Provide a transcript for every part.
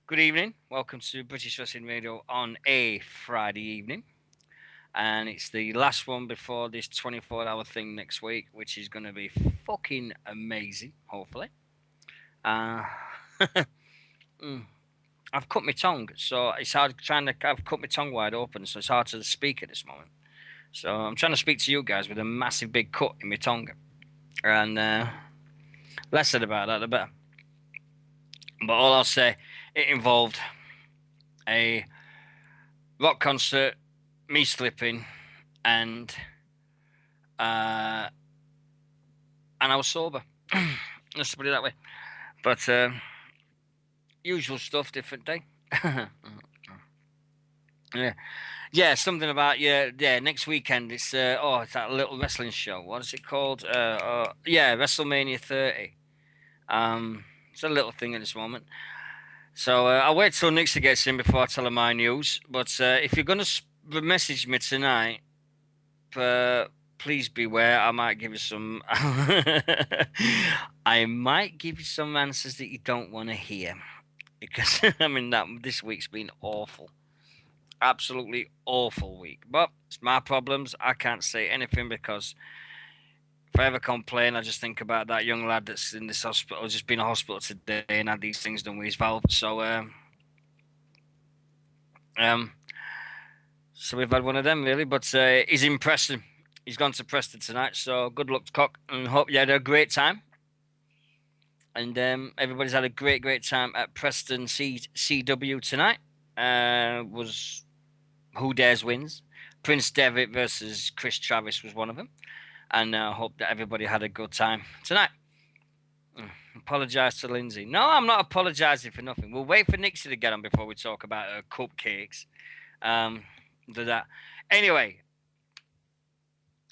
Good evening. Welcome to British Wrestling Radio on a Friday evening. And it's the last one before this 24-hour thing next week, which is going to be fucking amazing, hopefully. Uh, mm, I've cut my tongue, so it's hard trying to. I've cut my tongue wide open, so it's hard to speak at this moment. So I'm trying to speak to you guys with a massive big cut in my tongue. And less said about that, the better. But all I'll say, it involved a rock concert, me slipping, and uh, and I was sober. Let's put it that way. But usual stuff, different day. Yeah, yeah. Something about yeah. Next weekend, it's it's that little wrestling show. What is it called? Yeah, WrestleMania 30. It's a little thing at this moment. So I'll wait till Nixy gets in before I tell her my news. But if you're gonna message me tonight, uh, please beware. I might give you some. I might give you some answers that you don't want to hear because I mean that this week's been awful, absolutely awful week. But it's my problems. I can't say anything because if I ever complain, I just think about that young lad that's in this hospital, just been in hospital today and had these things done with his valve. Um, so we've had one of them really, but he's impressive. He's gone to Preston tonight, so good luck, Cock, and hope you had a great time. And everybody's had a great time at Preston CW tonight. Was Who Dares wins. Prince Devitt versus Chris Travis was one of them. And I hope that everybody had a good time tonight. Apologise to Lindsay. No, I'm not apologising for nothing. We'll wait for Nixie to get on before we talk about her cupcakes. Do that. Anyway,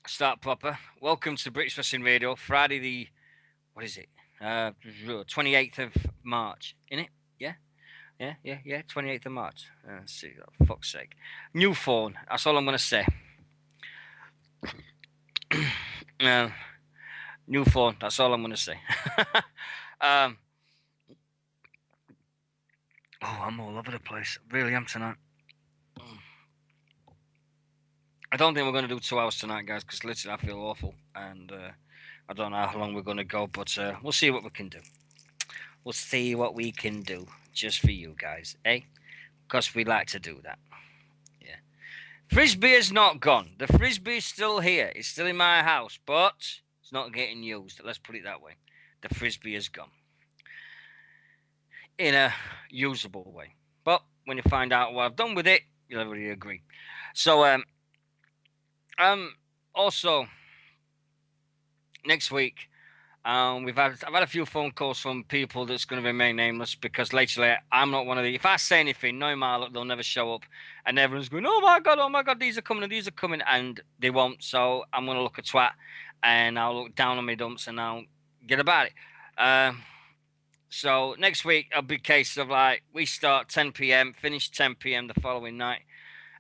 start proper. Welcome to British Wrestling Radio, Friday the, what is it? 28th of March, innit? Yeah? Yeah, 28th of March. Let's see, oh, fuck's sake. New phone, that's all I'm going to say. New phone, that's all I'm going to say. Oh, I'm all over the place. Really am tonight. I don't think we're going to do 2 hours tonight, guys, because literally I feel awful. And I don't know how long we're going to go, but we'll see what we can do. We'll see what we can do just for you guys, eh? Because we like to do that. Yeah. Frisbee is not gone. The Frisbee is still here. It's still in my house, but it's not getting used. Let's put it that way. The Frisbee is gone. In a usable way. But when you find out what I've done with it, you'll really agree. So, also, next week, I've had a few phone calls from people that's going to remain nameless because lately I'm not one of the. If I say anything, no matter, they'll never show up, and everyone's going, oh my god, these are coming, and they won't. So I'm going to look a twat, and I'll look down on my dumps, and I'll get about it. So next week it'll be a case of like we start 10 p.m., finish 10 p.m. the following night.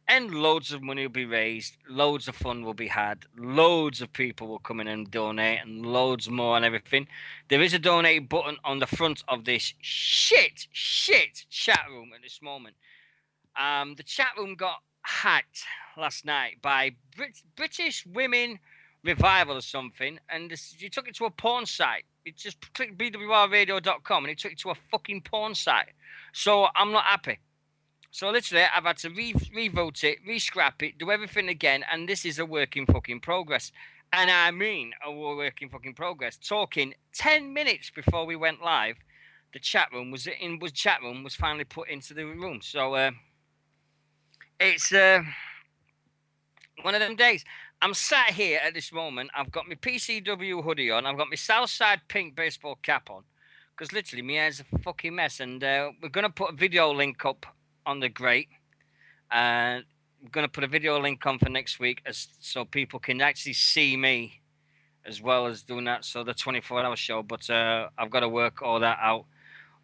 And loads of money will be raised, loads of fun will be had, loads of people will come in and donate, and loads more and everything. There is a donate button on the front of this shit chat room at this moment. The chat room got hacked last night by British Women Revival or something, and you took it to a porn site. You just clicked bwrradio.com and it took you to a fucking porn site. So I'm not happy. So literally, I've had to revote it, re-scrap it, do everything again, and this is a work in fucking progress. And I mean a work in fucking progress. Talking 10 minutes before we went live, the chat room was finally put into the room. So it's one of them days. I'm sat here at this moment. I've got my PCW hoodie on. I've got my Southside pink baseball cap on, because literally my hair's a fucking mess. And we're gonna put a video link up on the grate. We're going to put a video link on for next week so people can actually see me as well as doing that. So the 24-hour show. But I've got to work all that out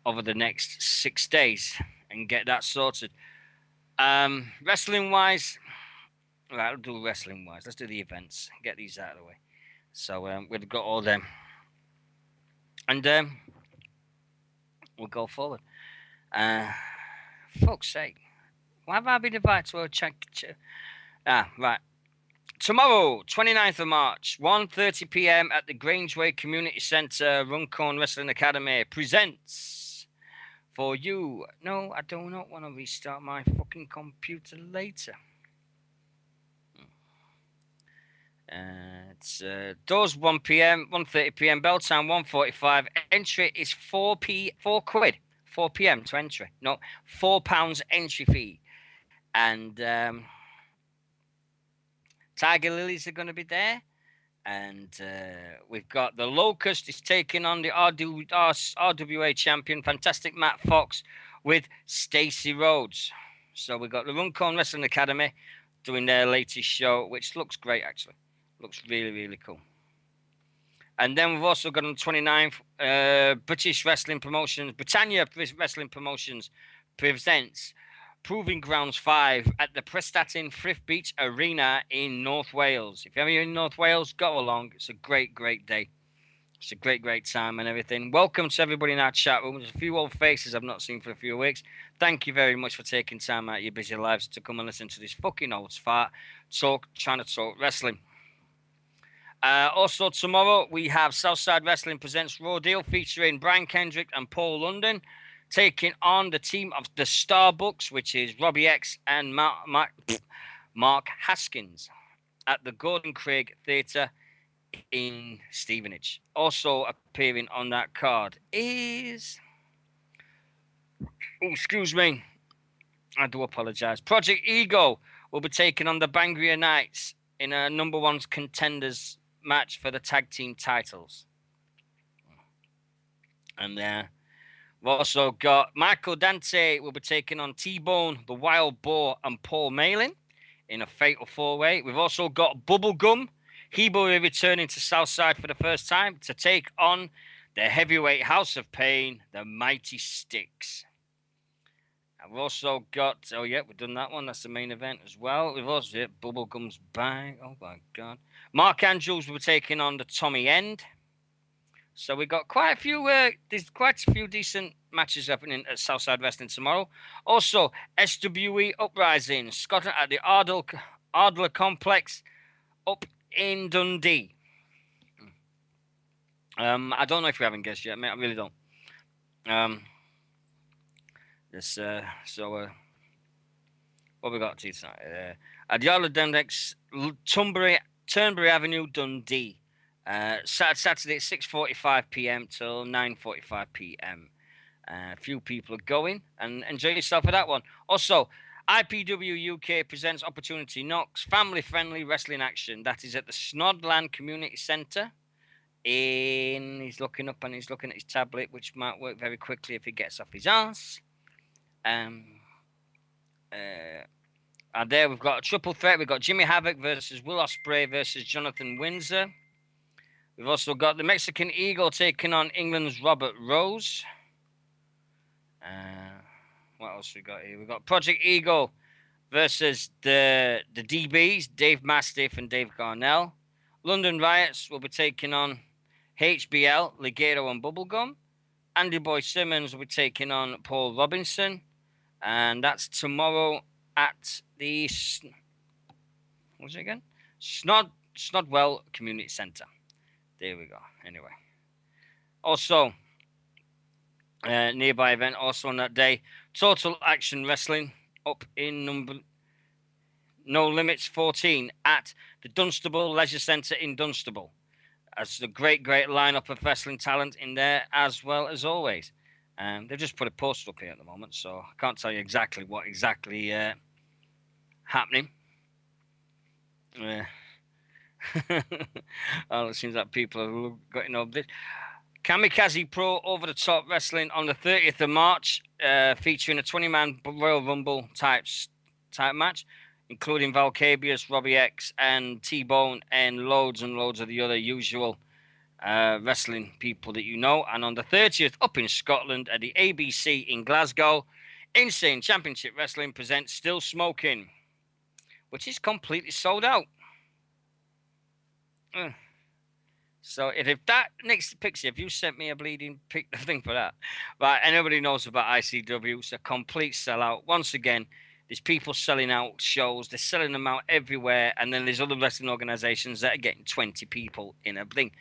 over the next 6 days and get that sorted. Wrestling-wise, right, I'll do wrestling-wise. Let's do the events. Get these out of the way. So we've got all them. And we'll go forward. Fuck's sake. Why have I been invited to a right. Tomorrow, 29th of March, 1:30 p.m. at the Grangeway Community Centre, Runcorn Wrestling Academy presents for you. No, I do not want to restart my fucking computer later. It's doors 1 p.m., 1:30 p.m. Bell time 1:45. Entry is 4 quid, 4 p.m. to entry. No, £4 entry fee. And Tiger Lilies are going to be there. And we've got the Locust is taking on the RWA champion, Fantastic Matt Fox, with Stacey Rhodes. So we've got the Runcorn Wrestling Academy doing their latest show, which looks great, actually. Looks really, really cool. And then we've also got on the 29th, British Wrestling Promotions, Britannia Wrestling Promotions presents Proving Grounds 5 at the Prestatyn Frith Beach Arena in North Wales. If you're ever in North Wales, go along. It's a great, great day. It's a great, great time and everything. Welcome to everybody in our chat room. There's a few old faces I've not seen for a few weeks. Thank you very much for taking time out of your busy lives to come and listen to this fucking old fart trying to talk wrestling. Also tomorrow we have Southside Wrestling presents Raw Deal featuring Brian Kendrick and Paul London taking on the team of the Starbucks, which is Robbie X and Mark Haskins at the Gordon Craig Theatre in Stevenage. Also appearing on that card is... Oh, excuse me. I do apologise. Project Ego will be taking on the Bangria Knights in a number one contenders match for the tag team titles. And we've also got Michael Dante will be taking on T-Bone, the Wild Boar, and Paul Malin in a fatal four-way. We've also got Bubblegum. He will be returning to Southside for the first time to take on the heavyweight House of Pain, the Mighty Sticks. I've also got, oh yeah, we've done that one. That's the main event as well. We've also, Bubblegum's back. Oh my God. Mark Andrews will be taking on the Tommy End. So we've got quite a few, there's quite a few decent matches happening at Southside Wrestling tomorrow. Also, SWE Uprising, Scotland at the Ardler Complex up in Dundee. I don't know if we haven't guessed yet, mate. I really don't. What we got to tonight? At the Ardler Dendex, Turnberry Avenue, Dundee. Saturday at 6:45 p.m. till 9:45 p.m. A few people are going, and enjoy yourself for that one. Also, IPW UK presents Opportunity Knocks, family-friendly wrestling action. That is at the Snodland Community Centre. He's looking up and he's looking at his tablet, which might work very quickly if he gets off his ass. And there we've got a triple threat. We've got Jimmy Havoc versus Will Ospreay versus Jonathan Windsor. We've also got the Mexican Eagle taking on England's Robert Rose. What else we got here? We've got Project Eagle versus the DBs, Dave Mastiff and Dave Garnell. London Riots will be taking on HBL, Ligero and Bubblegum. Andy Boy Simmons will be taking on Paul Robinson. And that's tomorrow at the... What's it again? Snodwell Community Centre. There we go. Anyway. Also, nearby event also on that day, Total Action Wrestling up in number No Limits 14 at the Dunstable Leisure Centre in Dunstable. That's a great, great lineup of wrestling talent in there as well as always. They've just put a poster up here at the moment, so I can't tell you exactly what happening. Oh, it seems like people are getting over this. Kamikaze Pro Over the Top Wrestling on the 30th of March, featuring a 20-man Royal Rumble type match, including Valcabius, Robbie X, and T-Bone, and loads of the other usual wrestling people that you know. And on the 30th, up in Scotland at the ABC in Glasgow, Insane Championship Wrestling presents Still Smoking, which is completely sold out. So if that next picture, if you sent me a bleeding thing for that, right? Anybody knows about ICW? It's a complete sellout. Once again, there's people selling out shows. They're selling them out everywhere, and then there's other wrestling organizations that are getting 20 people in a thing.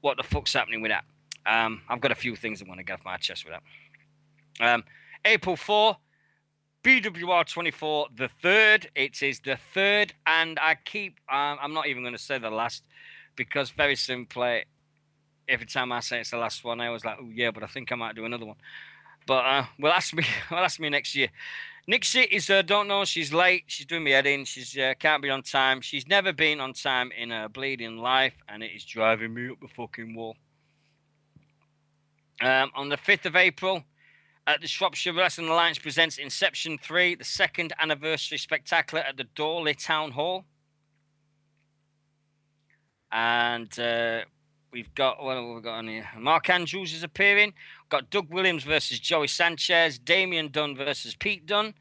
What the fuck's happening with that? I've got a few things I want to get off my chest with that. April 4, BWR 24, the third. It is the third, and I'm not even going to say the last, because very simply, every time I say it's the last one, I was like, oh yeah, but I think I might do another one. But we'll ask me next year. Nixy is don't know. She's late. She's doing me head in. She's can't be on time. She's never been on time in her bleeding life, and it is driving me up the fucking wall. On the 5th of April, the Shropshire Wrestling Alliance presents Inception 3, the second anniversary spectacular at the Dorley Town Hall. And we've got, what have we got on here? Mark Andrews is appearing. We've got Doug Williams versus Joey Sanchez. Damian Dunn versus Pete Dunn.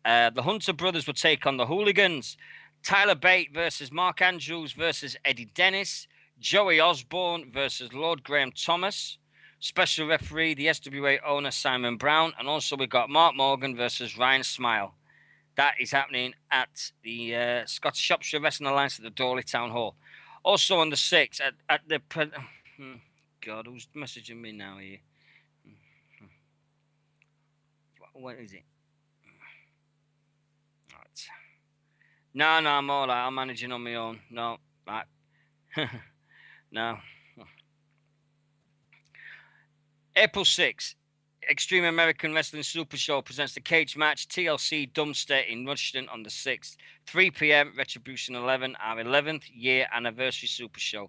The Hunter brothers will take on the Hooligans. Tyler Bate versus Mark Andrews versus Eddie Dennis. Joey Osborne versus Lord Graham Thomas. Special referee, the SWA owner, Simon Brown. And also we've got Mark Morgan versus Ryan Smile. That is happening at the Scottish Shropshire Wrestling Alliance at the Dorley Town Hall. Also on the 6th, at the... God, who's messaging me now here? What is it? Right. No, I'm all right. I'm managing on my own. No, right. No. April 6th, Extreme American Wrestling Super Show presents the cage match TLC Dumpster in Rushden on the 6th. 3 p.m. Retribution 11, our 11th year anniversary Super Show,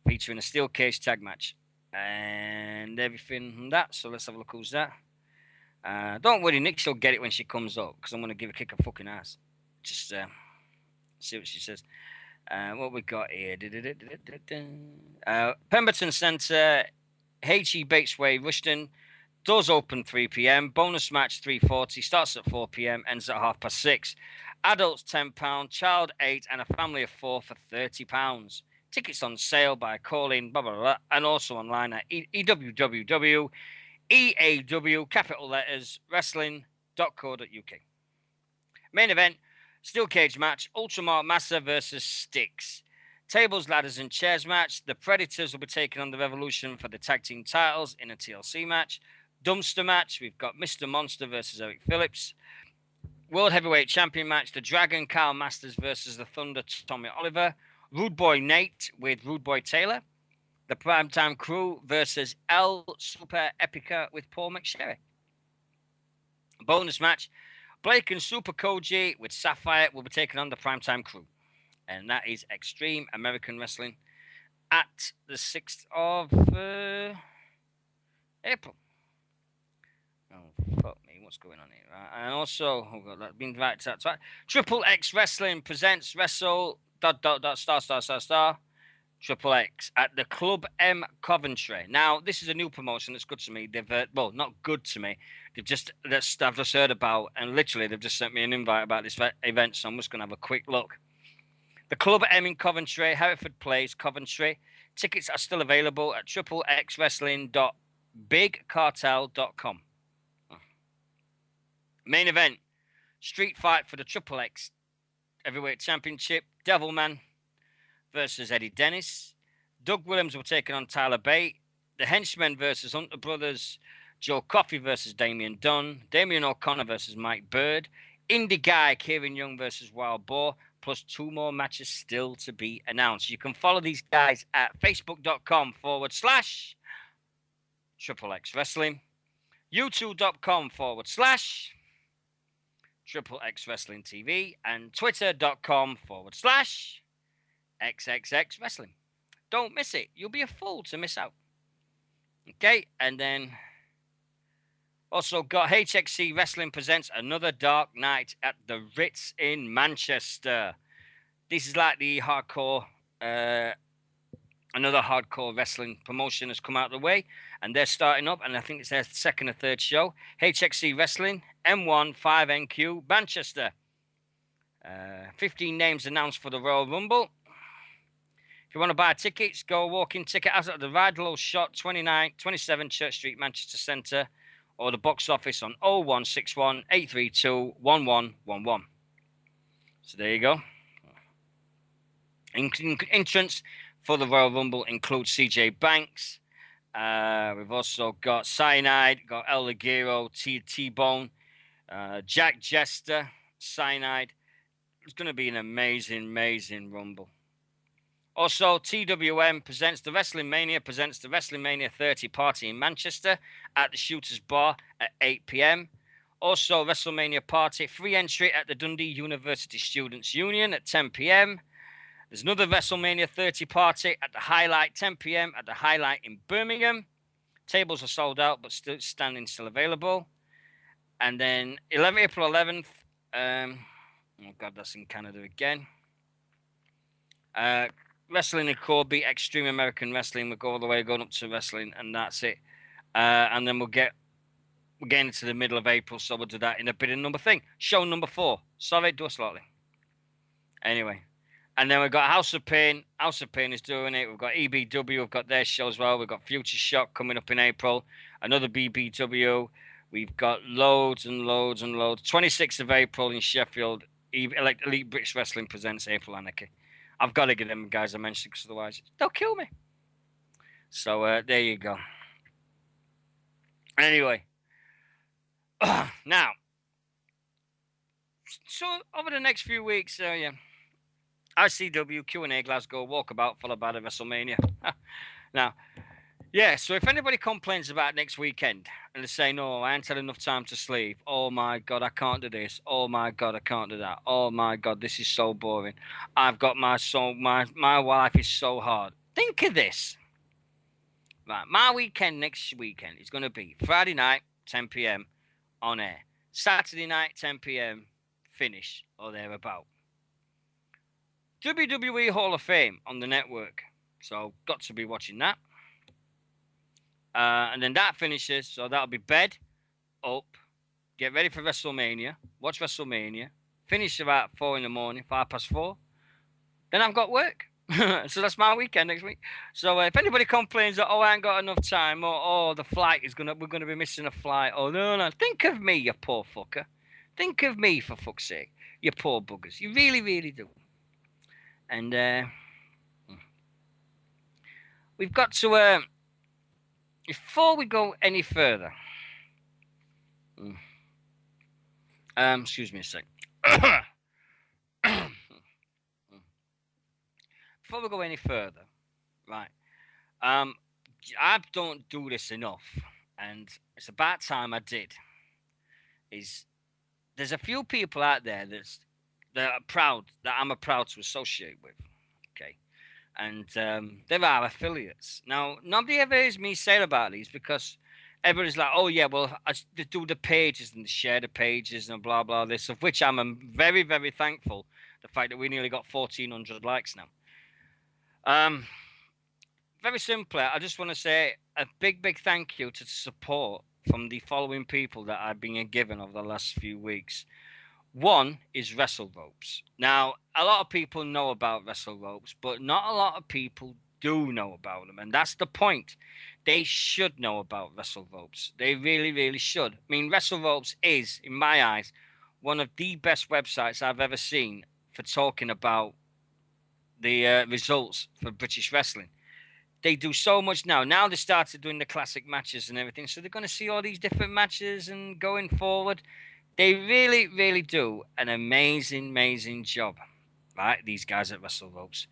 featuring a steel cage tag match and everything from that. So let's have a look who's that. Don't worry, Nick, she'll get it when she comes up, because I'm going to give a kick her fucking ass. Just see what she says. What we got here? Pemberton Centre, H.E. Bates Way, Rushden. Doors open 3 p.m. Bonus match 3:40. Starts at 4 p.m. Ends at 6:30. Adults £10. Child 8, and a family of 4 for £30. Tickets on sale by calling blah blah blah, and also online at EWW capital letters wrestling.co.uk. Main event: steel cage match. Ultramar Massa versus Styx. Tables, ladders, and chairs match. The Predators will be taking on the Revolution for the tag team titles in a TLC match. Dumpster match. We've got Mr. Monster versus Eric Phillips. World Heavyweight Champion match. The Dragon Carl Masters versus the Thunder Tommy Oliver. Rude Boy Nate with Rude Boy Taylor. The Primetime Crew versus El Super Epica with Paul McSherry. Bonus match. Blake and Super Koji with Sapphire will be taking on the Primetime Crew. And that is Extreme American Wrestling at the 6th of April. Oh, fuck me. What's going on here? And also, oh God, that's been invited to that. Triple X Wrestling presents Wrestle... ... Triple X at the Club M Coventry. Now, this is a new promotion that's good to me. They've, well, not good to me. I've just heard about, and literally they've just sent me an invite about this event, so I'm just going to have a quick look. The Club M in Coventry, Hereford Place, Coventry. Tickets are still available at triplexwrestling.bigcartel.com. Main event: street fight for the Triple X Heavyweight Championship. Devilman versus Eddie Dennis. Doug Williams will take on Tyler Bate. The Henchmen versus Hunter Brothers. Joe Coffey versus Damian Dunn. Damian O'Connor versus Mike Bird. Indie Guy, Kieran Young versus Wild Boar. Plus 2 more matches still to be announced. You can follow these guys at facebook.com/Triple X Wrestling. youtube.com/Triple X Wrestling TV. And twitter.com/XXX Wrestling. Don't miss it. You'll be a fool to miss out. Okay, and then also got HXC Wrestling presents Another Dark Night at the Ritz in Manchester. This is like the hardcore, another hardcore wrestling promotion has come out of the way, and they're starting up, and I think it's their second or third show. HXC Wrestling, M1 5NQ, Manchester. 15 names announced for the Royal Rumble. you want to buy tickets, go walk-in ticket as at the Radlow Shot, 27 Church Street, Manchester Centre, or the box office on 0161 832 1111. So there you go. Entrance for the Royal Rumble includes CJ Banks. We've also got Cyanide, got El Ligero, T-Bone, Jack Jester, Cyanide. It's going to be an amazing, amazing Rumble. Also, TWM presents the Wrestling Mania 30 party in Manchester at the Shooters Bar at 8 p.m. Also, WrestleMania party, free entry at the Dundee University Students' Union at 10 p.m. There's another WrestleMania 30 party at the Highlight, 10 p.m. at the Highlight in Birmingham. Tables are sold out, but still available. And then April 11th, oh God, that's in Canada again. Wrestling in Corby, Extreme American Wrestling. We'll go all the way going up to wrestling, and that's it. And then we're getting into the middle of April, so we'll do that in a bit of number thing. Show number 4. Sorry, do slightly. Anyway. And then we've got House of Pain. House of Pain is doing it. We've got EBW. We've got their show as well. We've got Future Shock coming up in April. Another BBW. We've got loads and loads and loads. 26th of April in Sheffield. Elite British Wrestling presents April Anarchy. I've got to get them guys I mentioned because otherwise they'll kill me. So there you go. Anyway. Now. So over the next few weeks, yeah. ICW, Q&A, Glasgow, Walkabout, followed by the WrestleMania. Now, yeah, so if anybody complains about next weekend and they say, no, I ain't had enough time to sleep. Oh, my God, I can't do this. Oh, my God, I can't do that. Oh, my God, this is so boring. I've got my life is so hard. Think of this. Right, my weekend next weekend is going to be Friday night, 10 p.m. on air. Saturday night, 10 p.m. finish or thereabout. WWE Hall of Fame on the network. So, got to be watching that. And then that finishes. So, that'll be bed, up, get ready for WrestleMania, watch WrestleMania, finish about 4 in the morning, 4:05. Then I've got work. So, that's my weekend next week. So, if anybody complains that, oh, I ain't got enough time, or, oh, the flight we're going to be missing a flight, oh, no, think of me, you poor fucker. Think of me, for fuck's sake, you poor buggers. You really, really do. And we've got to, before we go any further, excuse me a sec. Before we go any further, right, I don't do this enough, and it's about time I did, there's a few people out there that are proud, that I'm proud to associate with, okay? And there are affiliates. Now, nobody ever hears me say about these because everybody's like, oh, yeah, well, I do the pages and share the pages and blah, blah, this, of which I'm very, very thankful, the fact that we nearly got 1,400 likes now. Very simply, I just want to say a big, big thank you to the support from the following people that I've been given over the last few weeks. One is Wrestle Ropes. Now, a lot of people know about Wrestle Ropes, but not a lot of people do know about them. And that's the point. They should know about Wrestle Ropes. They really, really should. I mean, Wrestle Ropes is, in my eyes, one of the best websites I've ever seen for talking about the results for British wrestling. They do so much now. Now they started doing the classic matches and everything. So they're going to see all these different matches and going forward. They really, really do an amazing, amazing job, right? These guys at Wrestle Ropes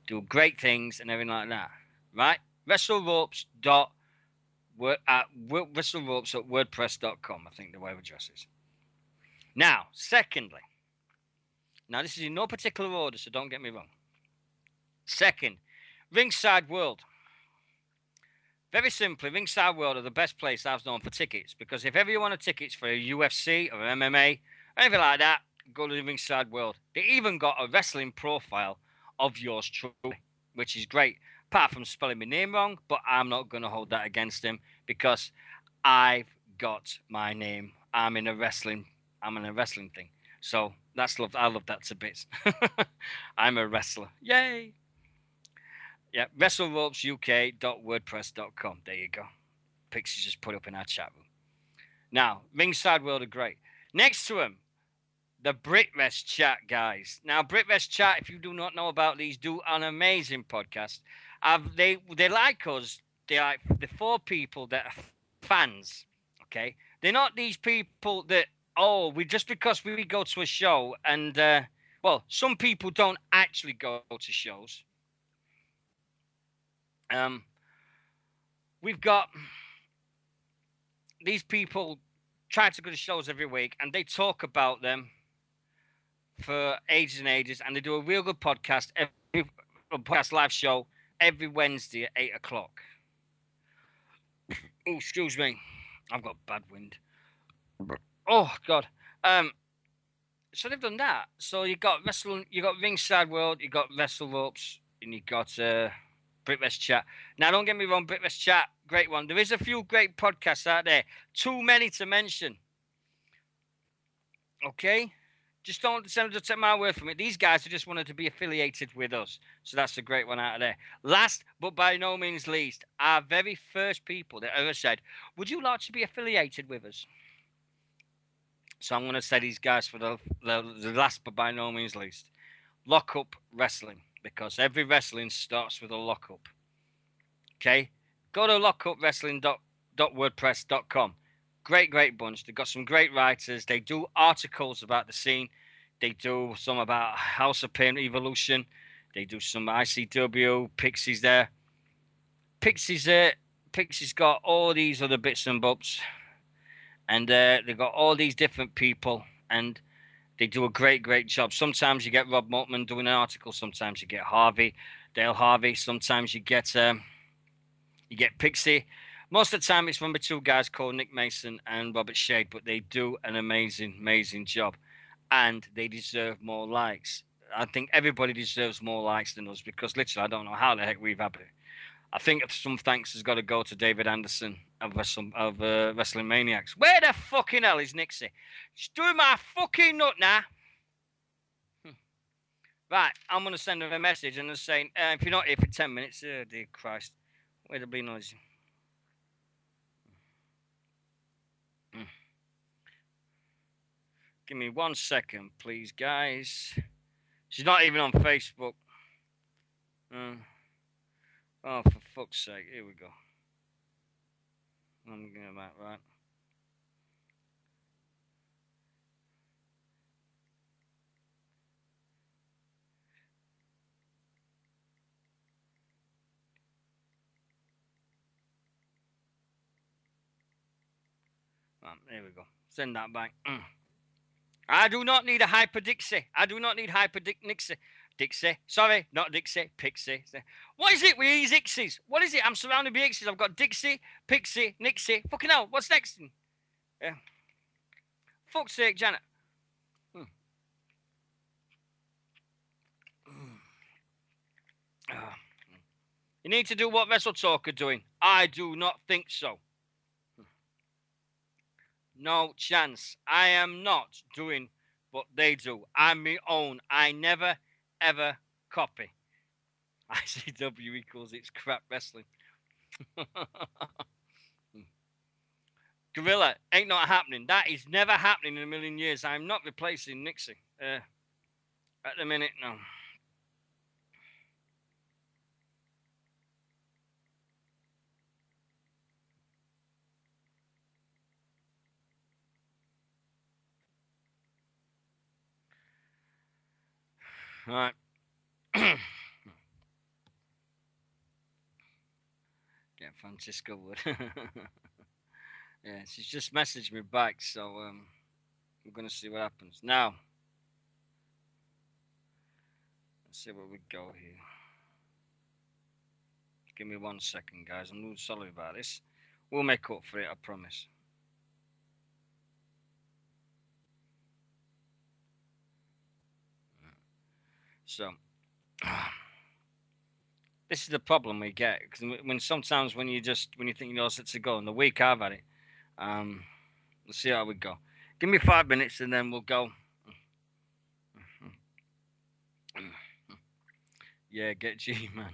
do great things and everything like that, right? WrestleRopes@WordPress.com, I think the web address is. Now, secondly, this is in no particular order, so don't get me wrong. Second, Ringside World. Very simply, Ringside World are the best place I've known for tickets, because if ever you want tickets for a UFC or MMA, or anything like that, go to the Ringside World. They even got a wrestling profile of yours truly, which is great, apart from spelling my name wrong, but I'm not going to hold that against him, because I've got my name. I'm in a wrestling thing. So that's love. I love that to bits. I'm a wrestler. Yay. Yeah, WrestleRopesUK.wordpress.com. There you go. Pixie just put up in our chat room. Now, Ringside World are great. Next to him, the BritRest Chat guys. Now, BritRest Chat, if you do not know about these, do an amazing podcast. They like us. They like the four people that are fans. Okay, they're not these people that we just because we go to a show and well, some people don't actually go to shows. Um, we've got these people try to go to shows every week and they talk about them for ages and ages, and they do a real good podcast every a podcast live show every Wednesday at 8 o'clock. Oh, excuse me, I've got bad wind. Oh God. So they've done that. So you got Ringside World, you got Wrestle Ropes, and you got BritRest Chat. Now, don't get me wrong, BritRest Chat, great one. There is a few great podcasts out there. Too many to mention. Okay? Just don't take my word from it. These guys just wanted to be affiliated with us. So that's a great one out of there. Last, but by no means least, our very first people that ever said, would you like to be affiliated with us? So I'm going to say these guys for the last, but by no means least. Lockup Wrestling. Because every wrestling starts with a lockup. Okay? Go to lockupwrestling.wordpress.com. Great bunch. They've got some great writers. They do articles about the scene. They do some about House of Pain Evolution. They do some ICW. Pixie's there. Pixie's got all these other bits and bobs. And they've got all these different people. And they do a great job. Sometimes you get Rob Motman doing an article. Sometimes you get Dale Harvey. Sometimes you get Pixie. Most of the time, it's from the two guys called Nick Mason and Robert Shade, but they do an amazing job, and they deserve more likes. I think everybody deserves more likes than us because literally, I don't know how the heck we've had it. I think some thanks has got to go to David Anderson of Wrestling Maniacs. Where the fucking hell is Nixy? She's doing my fucking nut now. Right, I'm going to send her a message and just saying, if you're not here for 10 minutes, oh dear Christ, where'd it be noise? Give me 1 second, please, guys. She's not even on Facebook. Oh, for fuck's sake. Here we go. I'm getting that right. There we go. Send that back. I do not need a hyper Dixie. I do not need hyper Nixie. Dixie. Sorry, not Dixie. Pixie. What is it with these Ixies? What is it? I'm surrounded by Ixies. I've got Dixie, Pixie, Nixie. Fucking hell. What's next? Yeah. Fuck's sake, Janet. You need to do what Wrestle Talk are doing. I do not think so. No chance. I am not doing what they do. I'm my own. I never, ever copy. ICW equals it's crap wrestling. Gorilla ain't not happening. That is never happening in a million years. I'm not replacing Nixie. At the minute, no. All right. Yeah, Francisco would. Yeah, she's just messaged me back, so we're gonna see what happens. Now, let's see where we go here. Give me 1 second, guys. I'm really sorry about this. We'll make up for it, I promise. So, this is the problem we get because when sometimes when you think you know set to go, and the week I've had it, let's see how we go. Give me 5 minutes and then we'll go. Yeah, get G, man.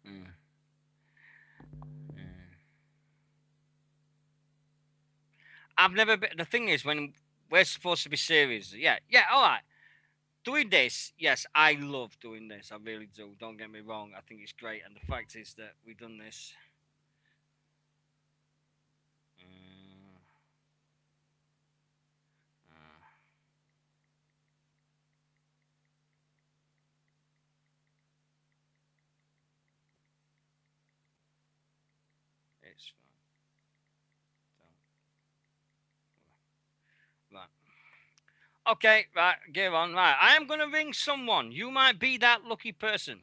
Mm. Mm. I've never been. The thing is, when we're supposed to be serious, yeah, all right. Doing this, yes, I love doing this. I really do. Don't get me wrong. I think it's great, and the fact is that we've done this. Mm, uh, it's fine. Right. Okay, right, get on. Right. I am gonna ring someone. You might be that lucky person.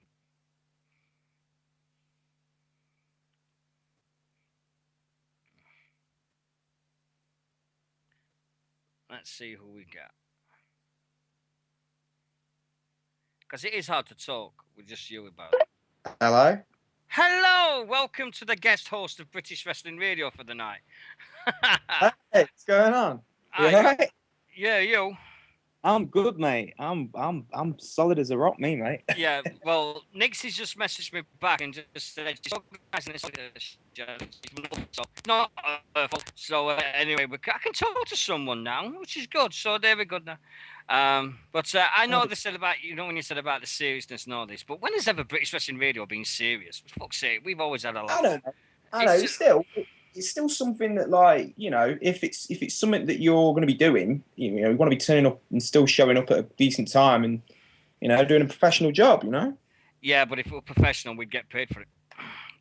Let's see who we got. Because it is hard to talk with just you about it. Hello. Hello, welcome to the guest host of British Wrestling Radio for the night. Hey, what's going on? You You, alright? yeah, you. I'm good, mate. I'm solid as a rock, me, mate. Yeah, well, Nixie's just messaged me back and just said she's organising this. So not her fault. So anyway, I can talk to someone now, which is good. So there we go now. But I know they said about when you said about the seriousness and all this. But when has ever British Wrestling Radio been serious? For fuck's sake, we've always had a I laugh. don't know. I It's know. just, It's still something that, like, if it's something that you're going to be doing, you want to be turning up and still showing up at a decent time and doing a professional job. yeah, but if we were professional, we'd get paid for it.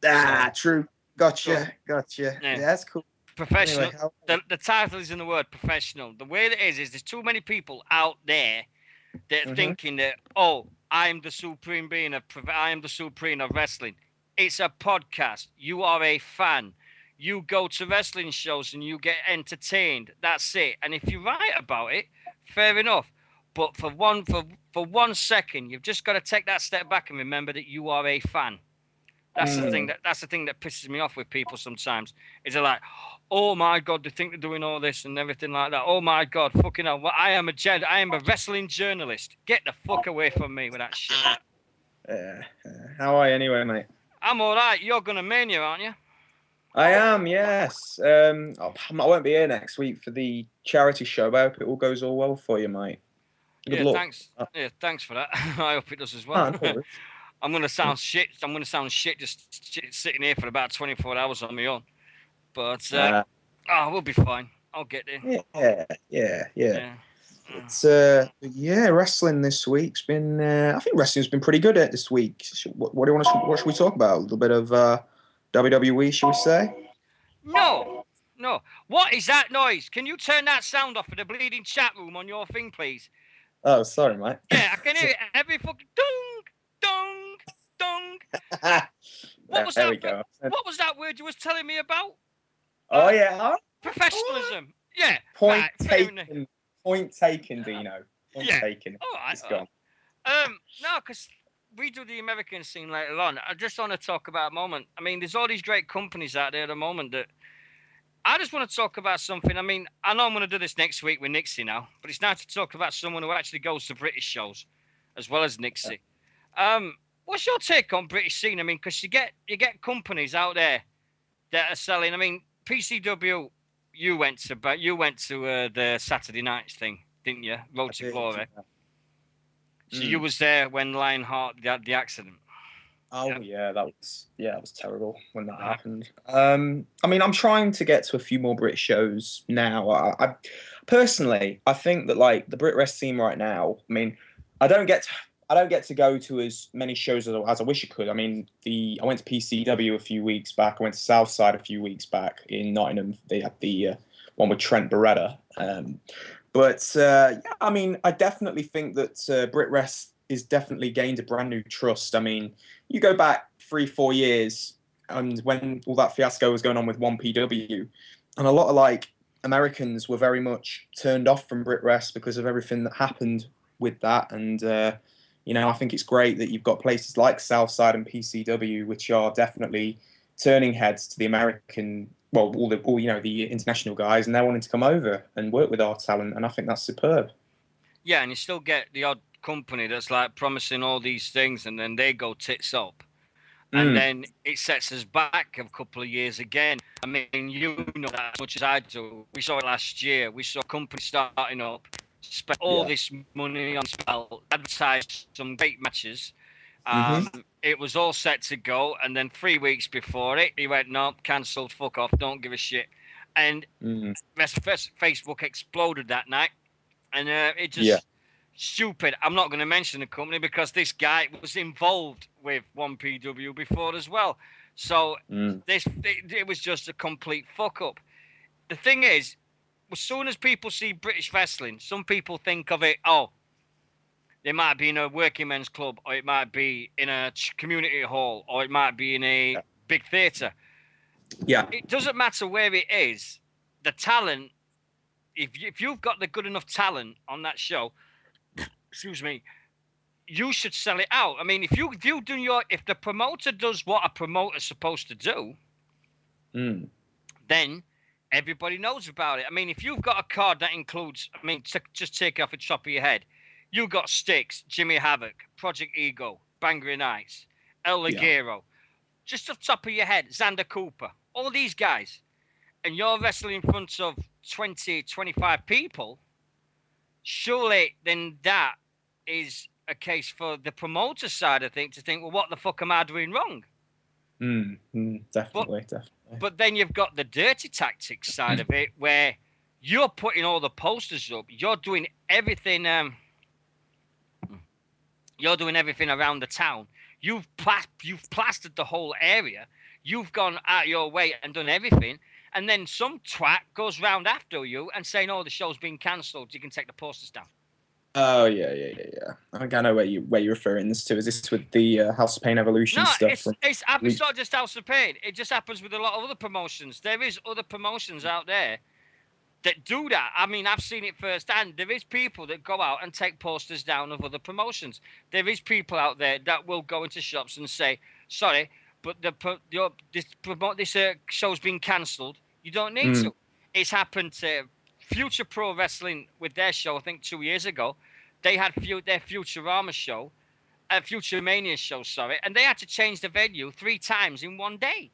Ah, true. So Gotcha. yeah. Yeah, that's cool. Professional. Anyway, The title is in the word professional. The way that is there's too many people out there that are mm-hmm. thinking that, oh, I'm the supreme being I am the supreme of wrestling. It's a podcast. You are a fan. You go to wrestling shows and you get entertained. That's it. And if you write about it, fair enough. But for 1 second, you've just got to take that step back and remember that you are a fan. That's the thing that pisses me off with people sometimes. Is they're like, oh my god, they think they're doing all this and everything like that. Oh my god, fucking hell! I am a wrestling journalist. Get the fuck away from me with that shit. How are you anyway, mate? I'm all right. You're gonna mania, aren't you? I am, yes. I won't be here next week for the charity show, but I hope it all goes all well for you, mate. Good Yeah, luck. thanks. Yeah, thanks for that. I hope it does as well. Ah, no worries. I'm gonna sound shit. I'm gonna sound shit just sitting here for about 24 hours on my own. But we'll be fine. I'll get there. Yeah. Yeah. It's wrestling this week's been. I think wrestling's been pretty good at this week. What do you want to? What should we talk about? A little bit of WWE, shall we say? No, no. What is that noise? Can you turn that sound off for the bleeding chat room on your thing, please? Oh, sorry, mate. Yeah, I can hear it every fucking dong, dong, dong. What was there that? we go. What was that word you was telling me about? Oh yeah. Professionalism. Yeah. Point Right. taken. Point taken, Dino. Point Yeah. taken. All right. It's gone. No, because we do the American scene later on. I just want to talk about a moment. I mean, there's all these great companies out there at the moment that I just want to talk about something. I mean, I know I'm going to do this next week with Nixie now, but it's nice to talk about someone who actually goes to British shows as well as Nixie. What's your take on British scene? I mean, because you get companies out there that are selling. I mean, PCW, you went to the Saturday nights thing, didn't you? Road to Glory. So you was there when Lionheart had the accident. Oh yeah, that was terrible when that happened. I mean, I'm trying to get to a few more British shows now. I personally, I think that, like, the Brit Rest scene right now. I mean, I don't get to go to as many shows as I wish I could. I mean, I went to PCW a few weeks back. I went to Southside a few weeks back in Nottingham. They had the one with Trent Beretta. But I mean, I definitely think that Brit Rest is definitely gained a brand new trust. I mean, you go back 3-4 years, and when all that fiasco was going on with 1PW, and a lot of, like, Americans were very much turned off from Brit Rest because of everything that happened with that. And I think it's great that you've got places like Southside and PCW, which are definitely turning heads to the American, well, all the international guys, and they're wanting to come over and work with our talent, and I think that's superb. Yeah, and you still get the odd company that's like promising all these things and then they go tits up. and Mm. then it sets us back a couple of years again. I mean, you know that as much as I do. We saw it last year. We saw companies starting up, spent all Yeah. this money on spell, advertised some great matches. Mm-hmm. It was all set to go, and then 3 weeks before it, he went, "No, cancelled. Fuck off. Don't give a shit." And Mm. Facebook exploded that night, and it Yeah. just stupid. I'm not going to mention the company because this guy was involved with 1PW before as well. So Mm. it was just a complete fuck up. The thing is, as soon as people see British wrestling, some people think of it, oh, they might be in a working men's club, or it might be in a community hall, or it might be in a big theatre. Yeah. It doesn't matter where it is. The talent, if you've got the good enough talent on that show, excuse me, you should sell it out. I mean, if the promoter does what a promoter's supposed to do, Mm. then everybody knows about it. I mean, if you've got a card that includes, I mean, just take it off the top of your head, you got Styx, Jimmy Havoc, Project Ego, Bangry Nights, El Yeah. Ligero, just off the top of your head, Xander Cooper, all these guys, and you're wrestling in front of 20, 25 people, surely then that is a case for the promoter side of things to think, well, what the fuck am I doing wrong? Mm. Mm. But Definitely. Definitely. but then you've got the dirty tactics side of it where you're putting all the posters up, you're doing everything around the town. You've plastered the whole area. You've gone out your way and done everything, and then some twat goes round after you and saying, "Oh, the show's been cancelled. You can take the posters down." Oh yeah, yeah, yeah, yeah. I think I know where you're referring this to. Is this with the House of Pain Evolution No, stuff it's from it's week? it's not just House of Pain. It just happens with a lot of other promotions. There is other promotions out there that do that. I mean, I've seen it firsthand. There is people that go out and take posters down of other promotions. There is people out there that will go into shops and say, "Sorry, but this show's been cancelled. You don't need Mm. to." It's happened to Future Pro Wrestling with their show. I think 2 years ago, they had their Futurama show, Future Mania show, sorry, and they had to change the venue 3 times in one day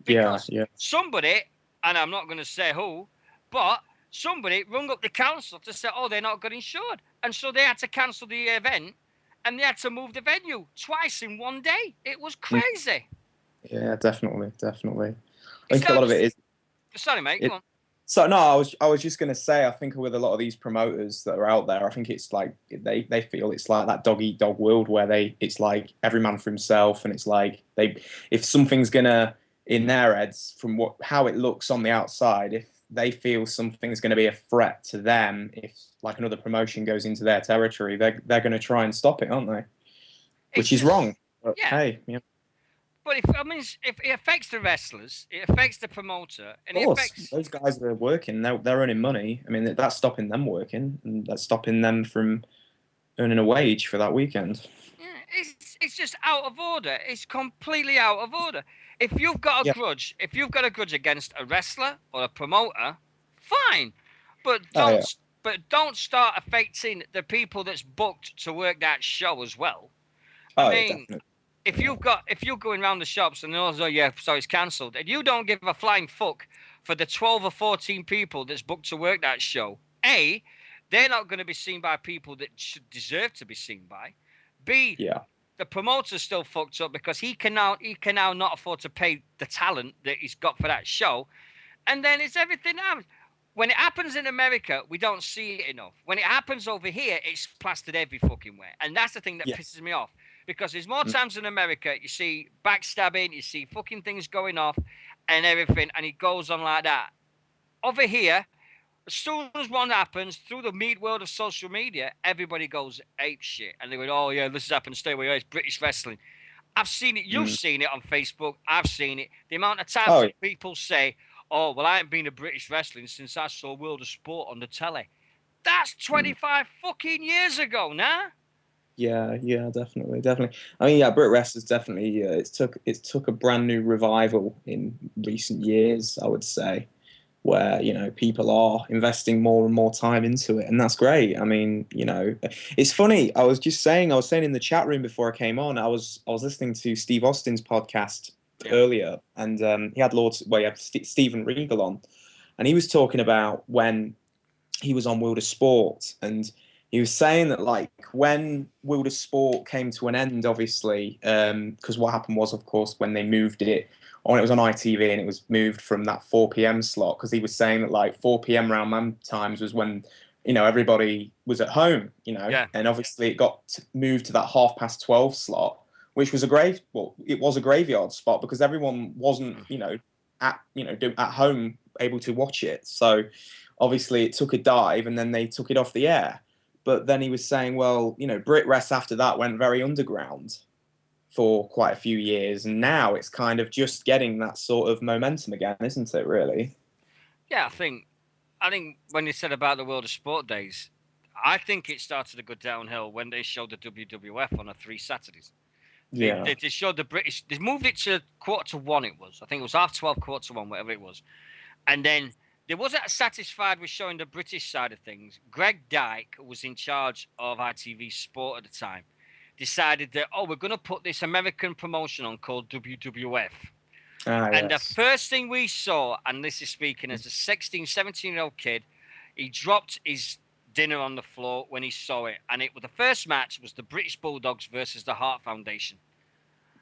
Yeah, because yeah. somebody, and I'm not going to say who, but somebody rung up the council to say, oh, they're not got insured. And so they had to cancel the event and they had to move the venue twice in one day. It was Mm. crazy. Yeah, definitely, definitely. I It's think a not lot of just, it is sorry, mate, go it. on. So no, I was just gonna say, I think with a lot of these promoters that are out there, I think it's like they feel it's like that dog eat dog world where it's like every man for himself, and it's like if something's gonna in their heads from how it looks on the outside, if they feel something's going to be a threat to them, if like another promotion goes into their territory, they're going to try and stop it, aren't they? It's Which is just, wrong. But yeah. hey, yeah. But if it affects the wrestlers, it affects the promoter, and Of it course, affects. those guys are working. They're earning money. I mean, that's stopping them working, and that's stopping them from earning a wage for that weekend. Yeah, it's just out of order. It's completely out of order. Yeah. If you've got a grudge against a wrestler or a promoter, fine, but Oh yeah. don't start affecting the people that's booked to work that show as well. I Oh yeah, mean, definitely. Yeah. if you're going around the shops and oh yeah, so it's cancelled, and you don't give a flying fuck for the 12 or 14 people that's booked to work that show, A, they're not going to be seen by people that should deserve to be seen by. B, Yeah. the promoter's still fucked up because he can now not afford to pay the talent that he's got for that show, and then it's everything else. When it happens in America, we don't see it enough. When it happens over here, it's plastered every fucking where, and that's the thing that Yeah. pisses me off. Because there's more Mm. times in America you see backstabbing, you see fucking things going off, and everything, and it goes on like that. Over here, as soon as one happens through the meat world of social media, everybody goes ape shit, and they go, "Oh yeah, this has happened. Stay away. It's British wrestling." I've seen it. You've Mm. seen it on Facebook. I've seen it. The amount of times Oh yeah. that people say, "Oh well, I haven't been to British wrestling since I saw World of Sport on the telly." That's Mm. 25 fucking years ago, nah? Yeah, yeah, definitely, definitely. I mean, yeah, Brit Wrestling's definitely it took a brand new revival in recent years, I would say. where people are investing more and more time into it, and that's great. I mean, it's funny. I was saying in the chat room before I came on, I was listening to Steve Austin's podcast Yeah. earlier, and he had Stephen Regal on, and he was talking about when he was on World of Sport, and he was saying that like when World of Sport came to an end, obviously, because what happened was, of course, when they moved it on, it was on ITV and it was moved from that 4 p.m. slot, because he was saying that like 4 p.m. round man times was when everybody was at home, Yeah. and obviously it got moved to that 12:30 slot, which was it was a graveyard spot because everyone wasn't at home able to watch it. So obviously it took a dive and then they took it off the air. But then he was saying, well, Brit Rest after that went very underground for quite a few years, and now it's kind of just getting that sort of momentum again, isn't it? Really? Yeah, I think when you said about the World of Sport days, I think it started to go downhill when they showed the WWF on a 3 Saturdays. Yeah. They showed the British. They moved it to 1:45. It was. I think it was 12:30, 1:45, whatever it was. And then they wasn't satisfied with showing the British side of things. Greg Dyke, who was in charge of ITV Sport at the time, decided that we're going to put this American promotion on called WWF. And the Yes. first thing we saw, and this is speaking as a 16, 17-year-old kid, he dropped his dinner on the floor when he saw it. And the first match was the British Bulldogs versus the Hart Foundation.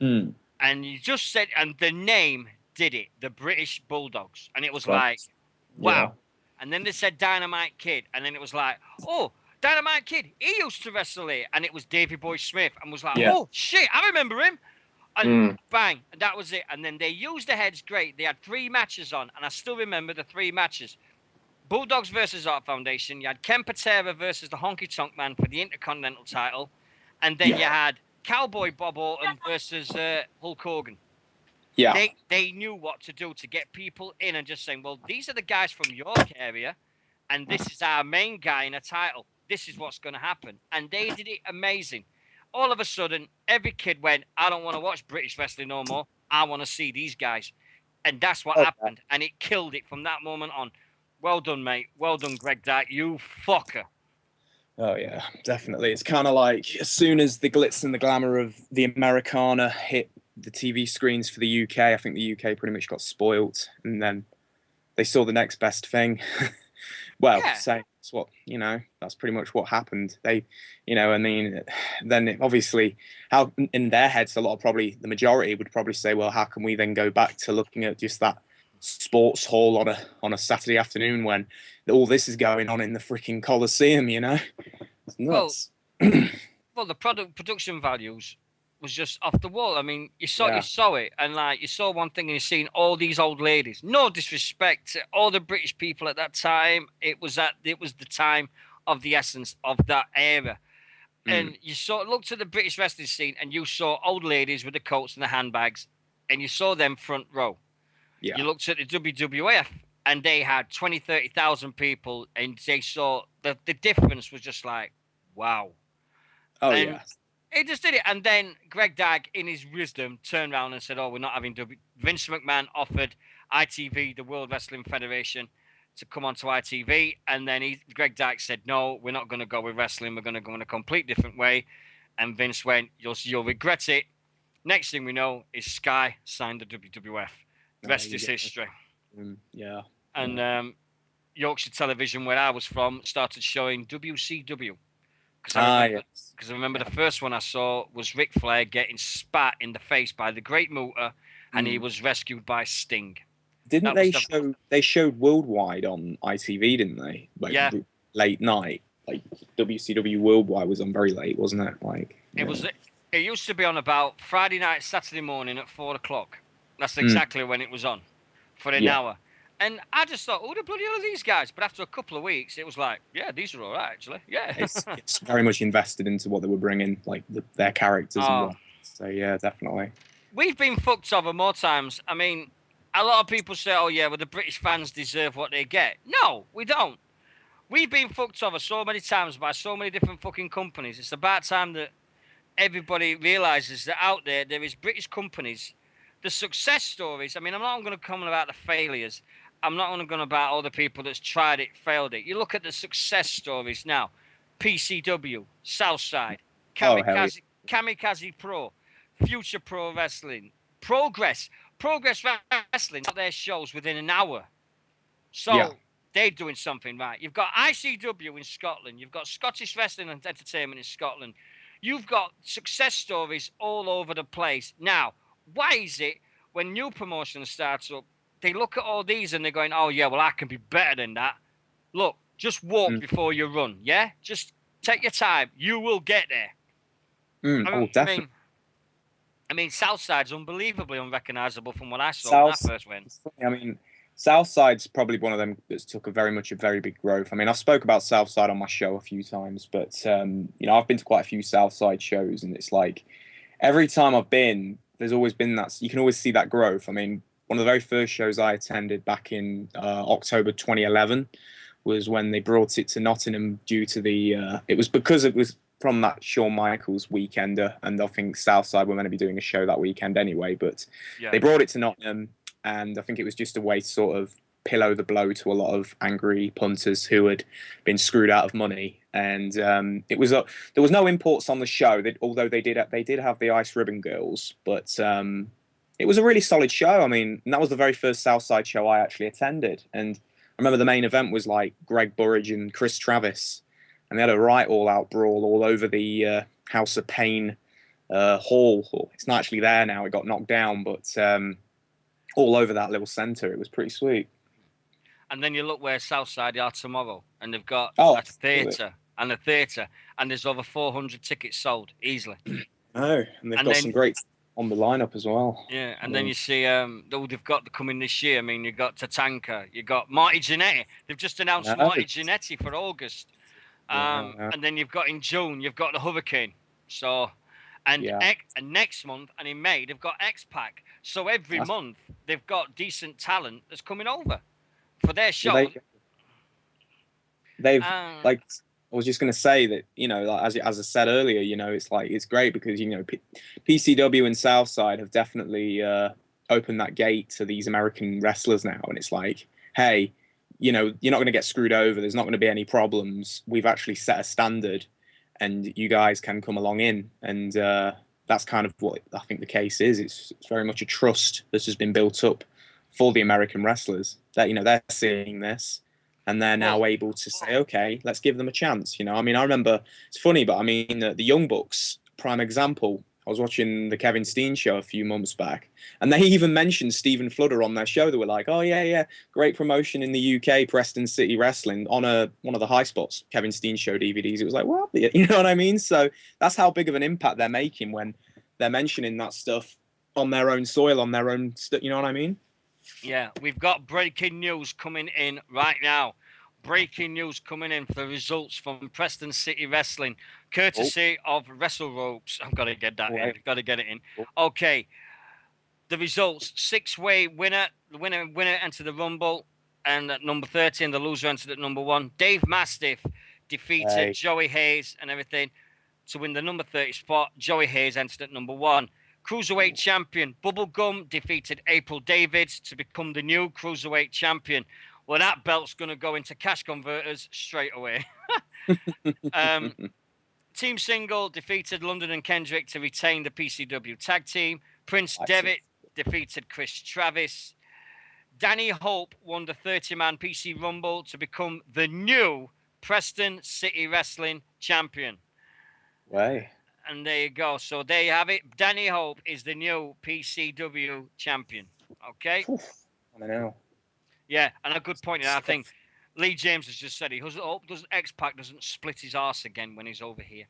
Mm. And you just said, and the name did it, the British Bulldogs. And it was Right. like, wow. Yeah. And then they said Dynamite Kid. And then it was like, oh, Dynamite Kid, he used to wrestle here. And it was Davey Boy Smith. And was like, Yeah. oh, shit, I remember him. And bang, and that was it. And then they used the heads great. They had 3 matches on, and I still remember the 3 matches. Bulldogs versus Art Foundation. You had Ken Patera versus the Honky Tonk Man for the Intercontinental title. And then you had Cowboy Bob Orton versus Hulk Hogan. Yeah. They knew what to do to get people in and just saying, well, these are the guys from York area, and this is our main guy in a title. This is what's going to happen. And they did it amazing. All of a sudden, every kid went, I don't want to watch British wrestling no more. I want to see these guys. And that's what happened. And it killed it from that moment on. Well done, mate. Well done, Greg Dyke. You fucker. Oh yeah, definitely. It's kind of like as soon as the glitz and the glamour of the Americana hit the TV screens for the UK, I think the UK pretty much got spoilt, and then they saw the next best thing. Well, Yeah. say that's what that's pretty much what happened. They, I mean, then obviously, how in their heads, the majority would probably say, well, how can we then go back to looking at just that sports hall on a Saturday afternoon when all this is going on in the freaking Coliseum? It's nuts. Well, the production values was just off the wall. I mean, you saw it, and like you saw one thing, and you're seeing all these old ladies. No disrespect to all the British people at that time. It was the time of the essence of that era. And you looked at the British wrestling scene, and you saw old ladies with the coats and the handbags, and you saw them front row. Yeah. You looked at the WWF, and they had 20, 30,000 people, and they saw the difference was just like, wow. Oh, and yeah. he just did it. And then Greg Dyke, in his wisdom, turned around and said, we're not having Vince McMahon offered ITV, the World Wrestling Federation, to come onto ITV. And then Greg Dyke said, no, we're not going to go with wrestling. We're going to go in a complete different way. And Vince went, you'll regret it. Next thing we know is Sky signed the WWF. The rest is history. Yeah. And Yorkshire Television, where I was from, started showing WCW. Because I remember the first one I saw was Ric Flair getting spat in the face by the Great Muta, and he was rescued by Sting. Didn't they showed Worldwide on ITV, didn't they? Like, yeah. Late night. Like WCW Worldwide was on very late, wasn't it? Like it used to be on about Friday night, Saturday morning at 4:00. That's exactly when it was on for an hour. And I just thought, the bloody hell are these guys? But after a couple of weeks, it was like, yeah, these are all right, actually. Yeah. It's very much invested into what they were bringing, like their characters and what. So, yeah, definitely. We've been fucked over more times. I mean, a lot of people say, the British fans deserve what they get. No, we don't. We've been fucked over so many times by so many different fucking companies. It's about time that everybody realises that out there is British companies. The success stories, I mean, I'm not going to comment about the failures. I'm not only going about all the people that's tried it, failed it. You look at the success stories now. PCW, Southside, Oh hell yeah. Kamikaze Pro, Future Pro Wrestling, Progress Wrestling. Got their shows within an hour. Yeah. So they're doing something right. You've got ICW in Scotland. You've got Scottish Wrestling and Entertainment in Scotland. You've got success stories all over the place. Now, why is it when new promotion starts up, they look at all these and they're going, oh, yeah, well, I can be better than that. Look, just walk before you run, yeah? Just take your time. You will get there. Oh, I definitely. mean, Southside's unbelievably unrecognisable from what I saw when I South. first went. I mean, Southside's probably one of them that's took a very big growth. I mean, I've spoke about Southside on my show a few times, but I've been to quite a few Southside shows, and it's like every time I've been, there's always been that. You can always see that growth. I mean, one of the very first shows I attended back in October 2011 was when they brought it to Nottingham due to the. It was because it was from that Shawn Michaels weekender, and I think Southside were meant to be doing a show that weekend anyway, but they brought it to Nottingham, and I think it was just a way to sort of pillow the blow to a lot of angry punters who had been screwed out of money. And it was there was no imports on the show, although they did have the Ice Ribbon Girls, but it was a really solid show. I mean, and that was the very first Southside show I actually attended, and I remember the main event was like Greg Burridge and Chris Travis, and they had a right all-out brawl all over the House of Pain hall. It's not actually there now; it got knocked down, but all over that little centre. It was pretty sweet. And then you look where Southside are tomorrow, and they've got Oh, a theatre and a theatre, and there's over 400 tickets sold easily. Oh, and they've got some great on the lineup as well. Yeah, and then you see they've got coming this year. I mean, you've got Tatanka, you've got Marty Jannetty. They've just announced Marty Jannetty for August. And then you've got in June, you've got the Hurricane. So, and next month and in May, they've got X-Pac. So every month, they've got decent talent that's coming over for their show. They've like I was just going to say that like, as I said earlier, it's like it's great because PCW and Southside have definitely opened that gate to these American wrestlers now, and it's like, hey, you're not going to get screwed over. There's not going to be any problems. We've actually set a standard, and you guys can come along in, and that's kind of what I think the case is. It's very much a trust that has been built up for the American wrestlers that they're seeing this. And they're now able to say, okay, let's give them a chance. I mean, I remember, it's funny, but I mean, the Young Bucks, prime example, I was watching the Kevin Steen show a few months back, and they even mentioned Stephen Fludder on their show. They were like, oh, yeah, great promotion in the UK, Preston City Wrestling, on one of the High Spots Kevin Steen show DVDs. It was like, what? You know what I mean? So that's how big of an impact they're making when they're mentioning that stuff on their own soil, on their own, you know what I mean? Yeah, we've got breaking news coming in right now. Breaking news coming in for the results from Preston City Wrestling, courtesy of Wrestle Ropes. I've got to get that in. Got to get it in. Okay, the results: six-way winner. The winner entered the Rumble, and at number 30, and the loser entered at number 1. Dave Mastiff defeated Joey Hayes and everything to win the number 30 spot. Joey Hayes entered at number 1. Cruiserweight champion Bubblegum defeated April Davids to become the new Cruiserweight champion. Well, that belt's going to go into cash converters straight away. Team Single defeated London and Kendrick to retain the PCW tag team. Prince Devitt defeated Chris Travis. Danny Hope won the 30-man PC Rumble to become the new Preston City Wrestling champion. Right. And there you go. So there you have it. Danny Hope is the new PCW champion. Okay? I know. Yeah, and a good point. I think Lee James has just said he hope X-Pac doesn't split his arse again when he's over here.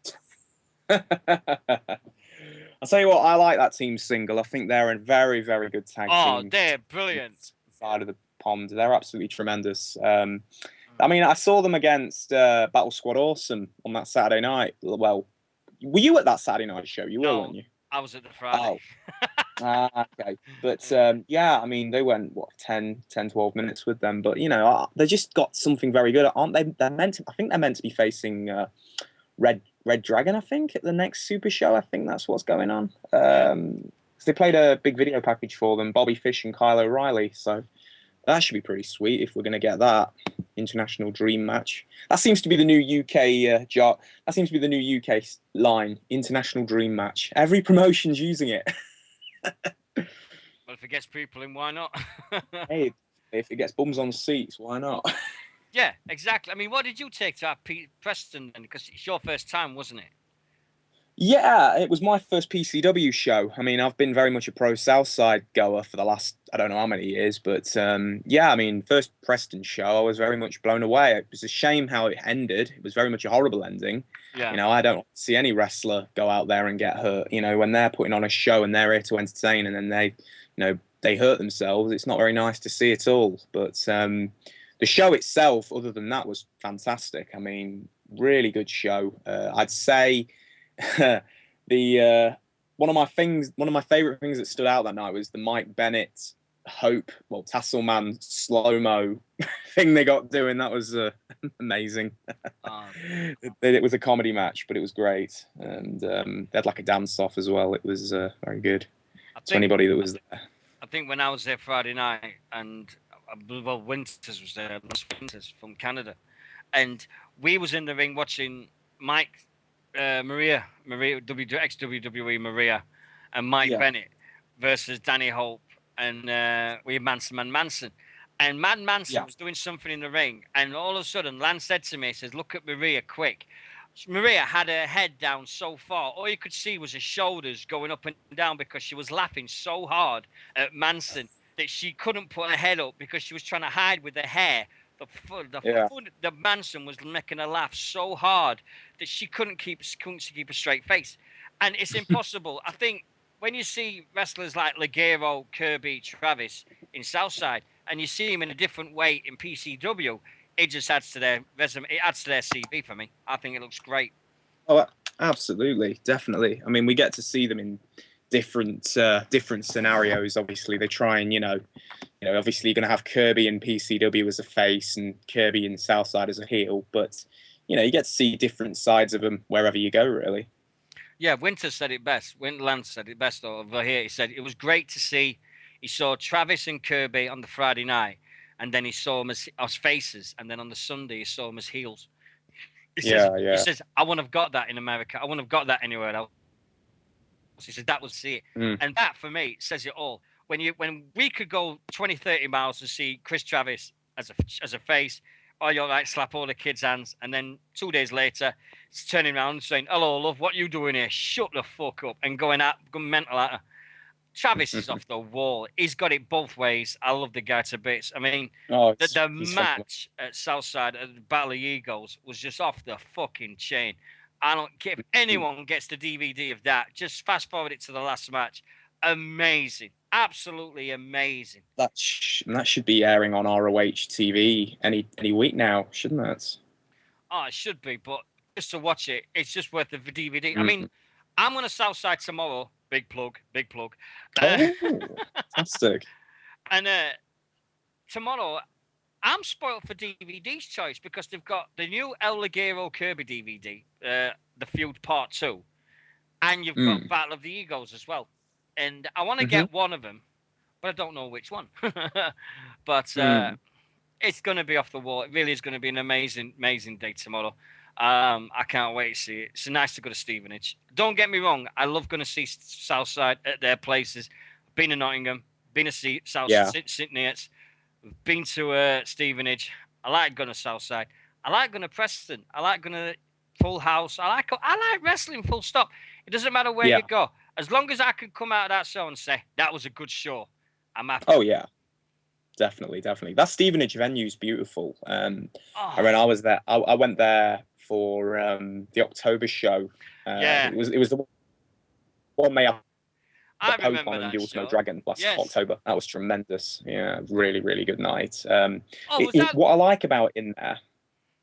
I'll tell you what, I like that Team Single. I think they're a very, very good tag team. Oh, they're brilliant. Side of the pond. They're absolutely tremendous. I mean, I saw them against Battle Squad Awesome on that Saturday night. Well, were you at that Saturday night show? You were, weren't you? I was at the Friday. Okay. But yeah, I mean, they went 10, 12 minutes with them, but they just got something very good, aren't they? I think they're meant to be facing Red Dragon, I think, at the next Super Show. I think that's what's going on. Because they played a big video package for them, Bobby Fish and Kyle O'Reilly. So That should be pretty sweet if we're going to get that international dream match. That seems to be the new UK that seems to be the new UK line. International dream match. Every promotion's using it. Well, if it gets people in, why not? Hey, if it gets bums on seats, why not? Yeah, exactly. I mean, what did you take to our Preston then? Because it's your first time, wasn't it? Yeah, it was my first PCW show. I mean, I've been very much a pro Southside goer for the last, I don't know how many years, but yeah, I mean, first Preston show, I was very much blown away. It was a shame how it ended. It was very much a horrible ending. Yeah. You know, I don't see any wrestler go out there and get hurt. You know, when they're putting on a show and they're here to entertain and then they hurt themselves, it's not very nice to see at all. But the show itself, other than that, was fantastic. I mean, really good show. I'd say the one of my favorite things that stood out that night was the Mike Bennett Tasselman slow mo thing they got doing. That was amazing. It was a comedy match, but it was great, and they had like a dance off as well. It was very good. To anybody that was there. I think when I was there Friday night, and well, Winters was there, Winters from Canada, and we was in the ring watching Mike. Maria, ex-WWE Maria, and Mike Bennett versus Danny Hope, and we had Manson. And Manson was doing something in the ring, and all of a sudden, Lance said to me, he says, "Look at Maria, quick." Maria had her head down so far, all you could see was her shoulders going up and down because she was laughing so hard at Manson that she couldn't put her head up because she was trying to hide with her hair. The Manson was making her laugh so hard that she couldn't keep a straight face, and it's impossible. I think when you see wrestlers like Ligero, Kirby, Travis in Southside, and you see him in a different way in PCW, it just adds to their resume. It adds to their CV for me. I think it looks great. Oh, absolutely, definitely. I mean, we get to see them in different scenarios. Obviously, they try and obviously you're going to have Kirby and PCW as a face and Kirby and Southside as a heel, but you get to see different sides of them wherever you go, really. Yeah, Winter said it best. Winterland said it best over here. He said it was great to see. He saw Travis and Kirby on the Friday night, and then he saw them as faces, and then on the Sunday he saw them as heels. He says, I wouldn't have got that in America. I wouldn't have got that anywhere else. He said, that was see it. And that, for me, says it all. When we could go 20, 30 miles to see Chris Travis as a face, oh, you're right, slap all the kids' hands, and then 2 days later, he's turning around and saying, hello, love, what you doing here? Shut the fuck up, and going mental at her. Travis is off the wall. He's got it both ways. I love the guy to bits. I mean, the match at Southside at the Battle of Egos was just off the fucking chain. I don't care if anyone gets the DVD of that. Just fast forward it to the last match. Amazing. Absolutely amazing. That should be airing on ROH TV any week now, shouldn't it? Oh, it should be, but just to watch it, it's just worth the DVD. I mean, I'm going to Southside tomorrow. Big plug. Oh, fantastic. And tomorrow, I'm spoiled for DVD's choice because they've got the new El Ligero Kirby DVD, The Feud Part 2, and you've got Battle of the Egos as well. And I want to get one of them, but I don't know which one. But it's going to be off the wall. It really is going to be an amazing day tomorrow. I can't wait to see it. It's nice to go to Stevenage. Don't get me wrong. I love going to see Southside at their places. Been to Nottingham. Been to St. Neots. Been to Stevenage. I like going to Southside. I like going to Preston. I like going to Full House. I like wrestling full stop. It doesn't matter where you go. As long as I can come out of that show and say, that was a good show, I'm happy. Oh, yeah. Definitely. That Stevenage venue's beautiful. When I was there, I went there for the October show. It was the one they had the Pope on and the Ultimo Dragon last October. That was tremendous. Yeah, really, really good night. What I like about it in there...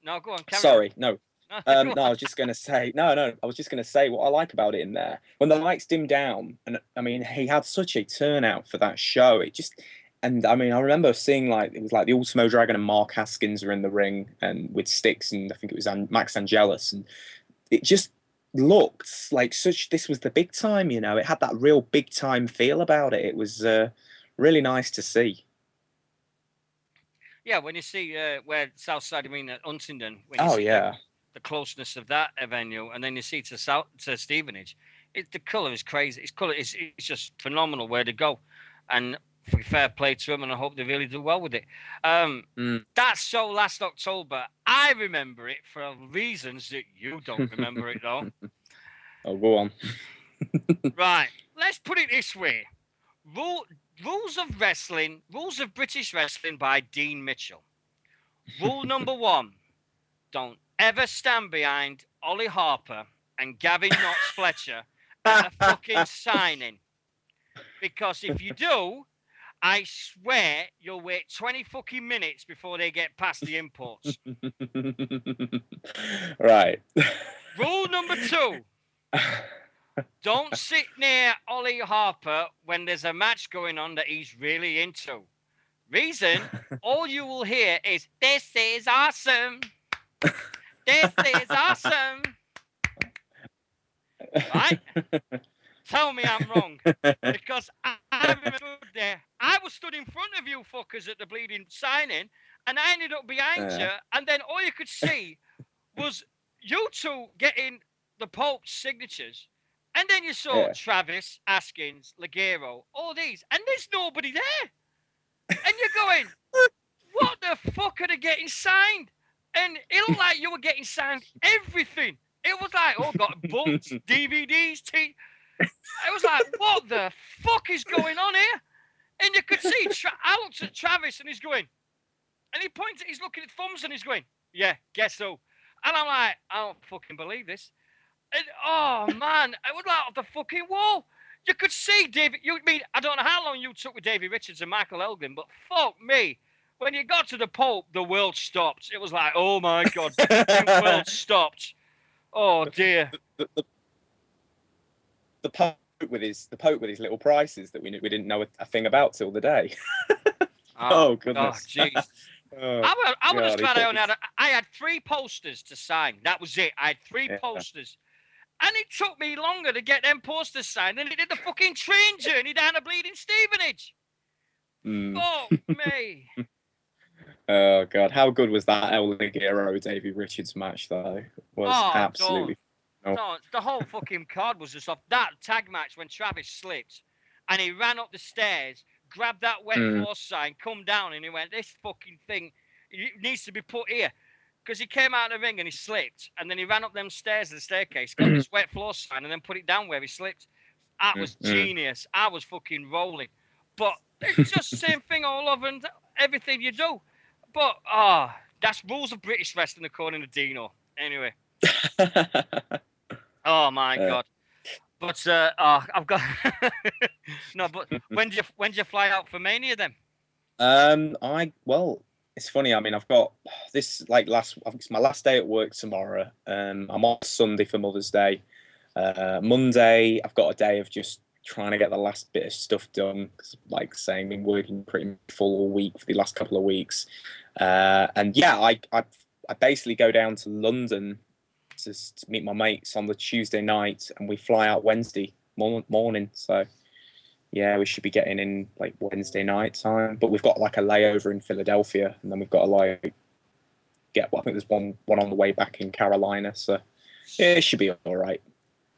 No, go on. Sorry, no. I was just going to say... No, I was just going to say what I like about it in there. When the lights dimmed down, and I mean, he had such a turnout for that show. It just... And I mean, I remember seeing it was like the Ultimo Dragon and Mark Haskins were in the ring and with Styx, and I think it was Max Angelus, and it just looked like this was the big time, it had that real big time feel about it. It was really nice to see. Yeah, when you see where Southside, I mean at Huntingdon, when you Oh see yeah. the closest of that venue, and then you see to South to Stevenage, the colour is crazy. It's just phenomenal where to go, and fair play to them, and I hope they really do well with it. Mm. That show last October, I remember it for reasons that you don't remember it though. Oh, go on. Right, let's put it this way: Rule, rules of British wrestling by Dean Mitchell. Rule number one: don't ever stand behind Ollie Harper and Gavin Knox Fletcher at a fucking signing. Because if you do, I swear you'll wait 20 fucking minutes before they get past the imports. Right. Rule number two: don't sit near Ollie Harper when there's a match going on that he's really into. Reason: all you will hear is, "This is awesome. This is awesome." Right? Tell me I'm wrong. Because I remember there, I was stood in front of you fuckers at the bleeding signing, and I ended up behind you, and then all you could see was you two getting the Pope's signatures, and then you saw Yeah. Travis, Askins, Ligero, all these, and there's nobody there. And you're going, what the fuck are they getting signed? And it looked like you were getting signed everything. It was like, oh, got books, DVDs, I was like, what the fuck is going on here? And you could see, I looked at Travis and he's going, and he pointed, he's looking at thumbs and he's going, yeah, guess so. And I'm like, I don't fucking believe this. And oh man, I was like off the fucking wall. You could see David. I don't know how long you took with Davey Richards and Michael Elgin, but fuck me. When you got to the Pope, the world stopped. It was like, oh my god, the world stopped. Oh dear. The Pope with his little prices that we didn't know a thing about till the day. Oh goodness. Jeez. Oh, I was God, glad I had 3 posters to sign. That was it. I had 3 yeah. posters. And it took me longer to get them posters signed than it did the fucking train journey down to bleeding Stevenage. Fuck me. Oh God, how good was that El Ligero Davey Richards match though? It was absolutely. Don't. The whole fucking card was just off. That tag match when Travis slipped and he ran up the stairs, grabbed that wet floor sign, come down, and he went, this fucking thing needs to be put here. Because he came out of the ring and he slipped, and then he ran up them stairs to the staircase, got this wet floor sign, and then put it down where he slipped. That was genius. I was fucking rolling. But it's just the same thing all over and everything you do. But, that's rules of British wrestling according to Dino. Anyway. Oh, my God. But, I've got... No, but when do you fly out for Mania then? Well, it's funny. I mean, I've got this it's my last day at work tomorrow. I'm off Sunday for Mother's Day. Monday, I've got a day of just trying to get the last bit of stuff done. Cause, like saying, been working pretty full all week for the last couple of weeks. And yeah, I basically go down to London to meet my mates on the Tuesday night, and we fly out Wednesday morning. So yeah, we should be getting in like Wednesday night time, but we've got like a layover in Philadelphia, and then we've got to like I think there's one on the way back in Carolina, so yeah, it should be all right.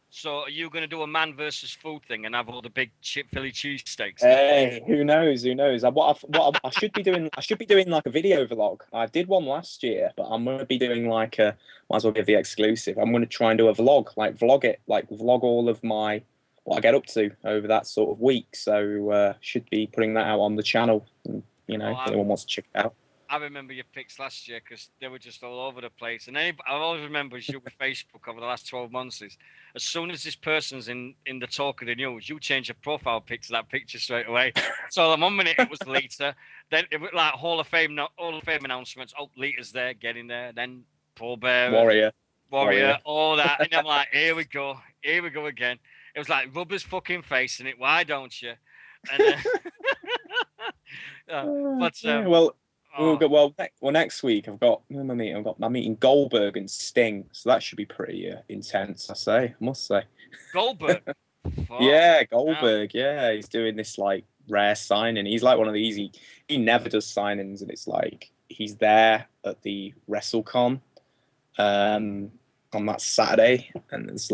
So are you going to do a man versus food thing and have all the big Philly cheesesteaks? Hey, who knows? I should be doing. I should be doing like a video vlog. I did one last year, but I'm going to be doing like might as well give the exclusive. I'm going to try and do a vlog, like vlog it, like vlog all of what I get up to over that sort of week. So should be putting that out on the channel. And, if anyone wants to check it out. I remember your pics last year because they were just all over the place. And I always remember you with Facebook over the last 12 months is as soon as this person's in the talk of the news, you change your profile pic to that picture straight away. So the 1 minute it was Lita, then it was like Hall of Fame announcements. Oh, Lita's there, getting there. Then Paul Bearer, Warrior, all that. And I'm like, here we go again. It was like rub his fucking face in it. Why don't you? And, next week I'm meeting Goldberg and Sting, so that should be pretty intense. I must say. Goldberg. Yeah, Goldberg. Wow. Yeah, he's doing this like rare signing. He's like one of these. He never does signings, and it's like he's there at the WrestleCon on that Saturday, and there's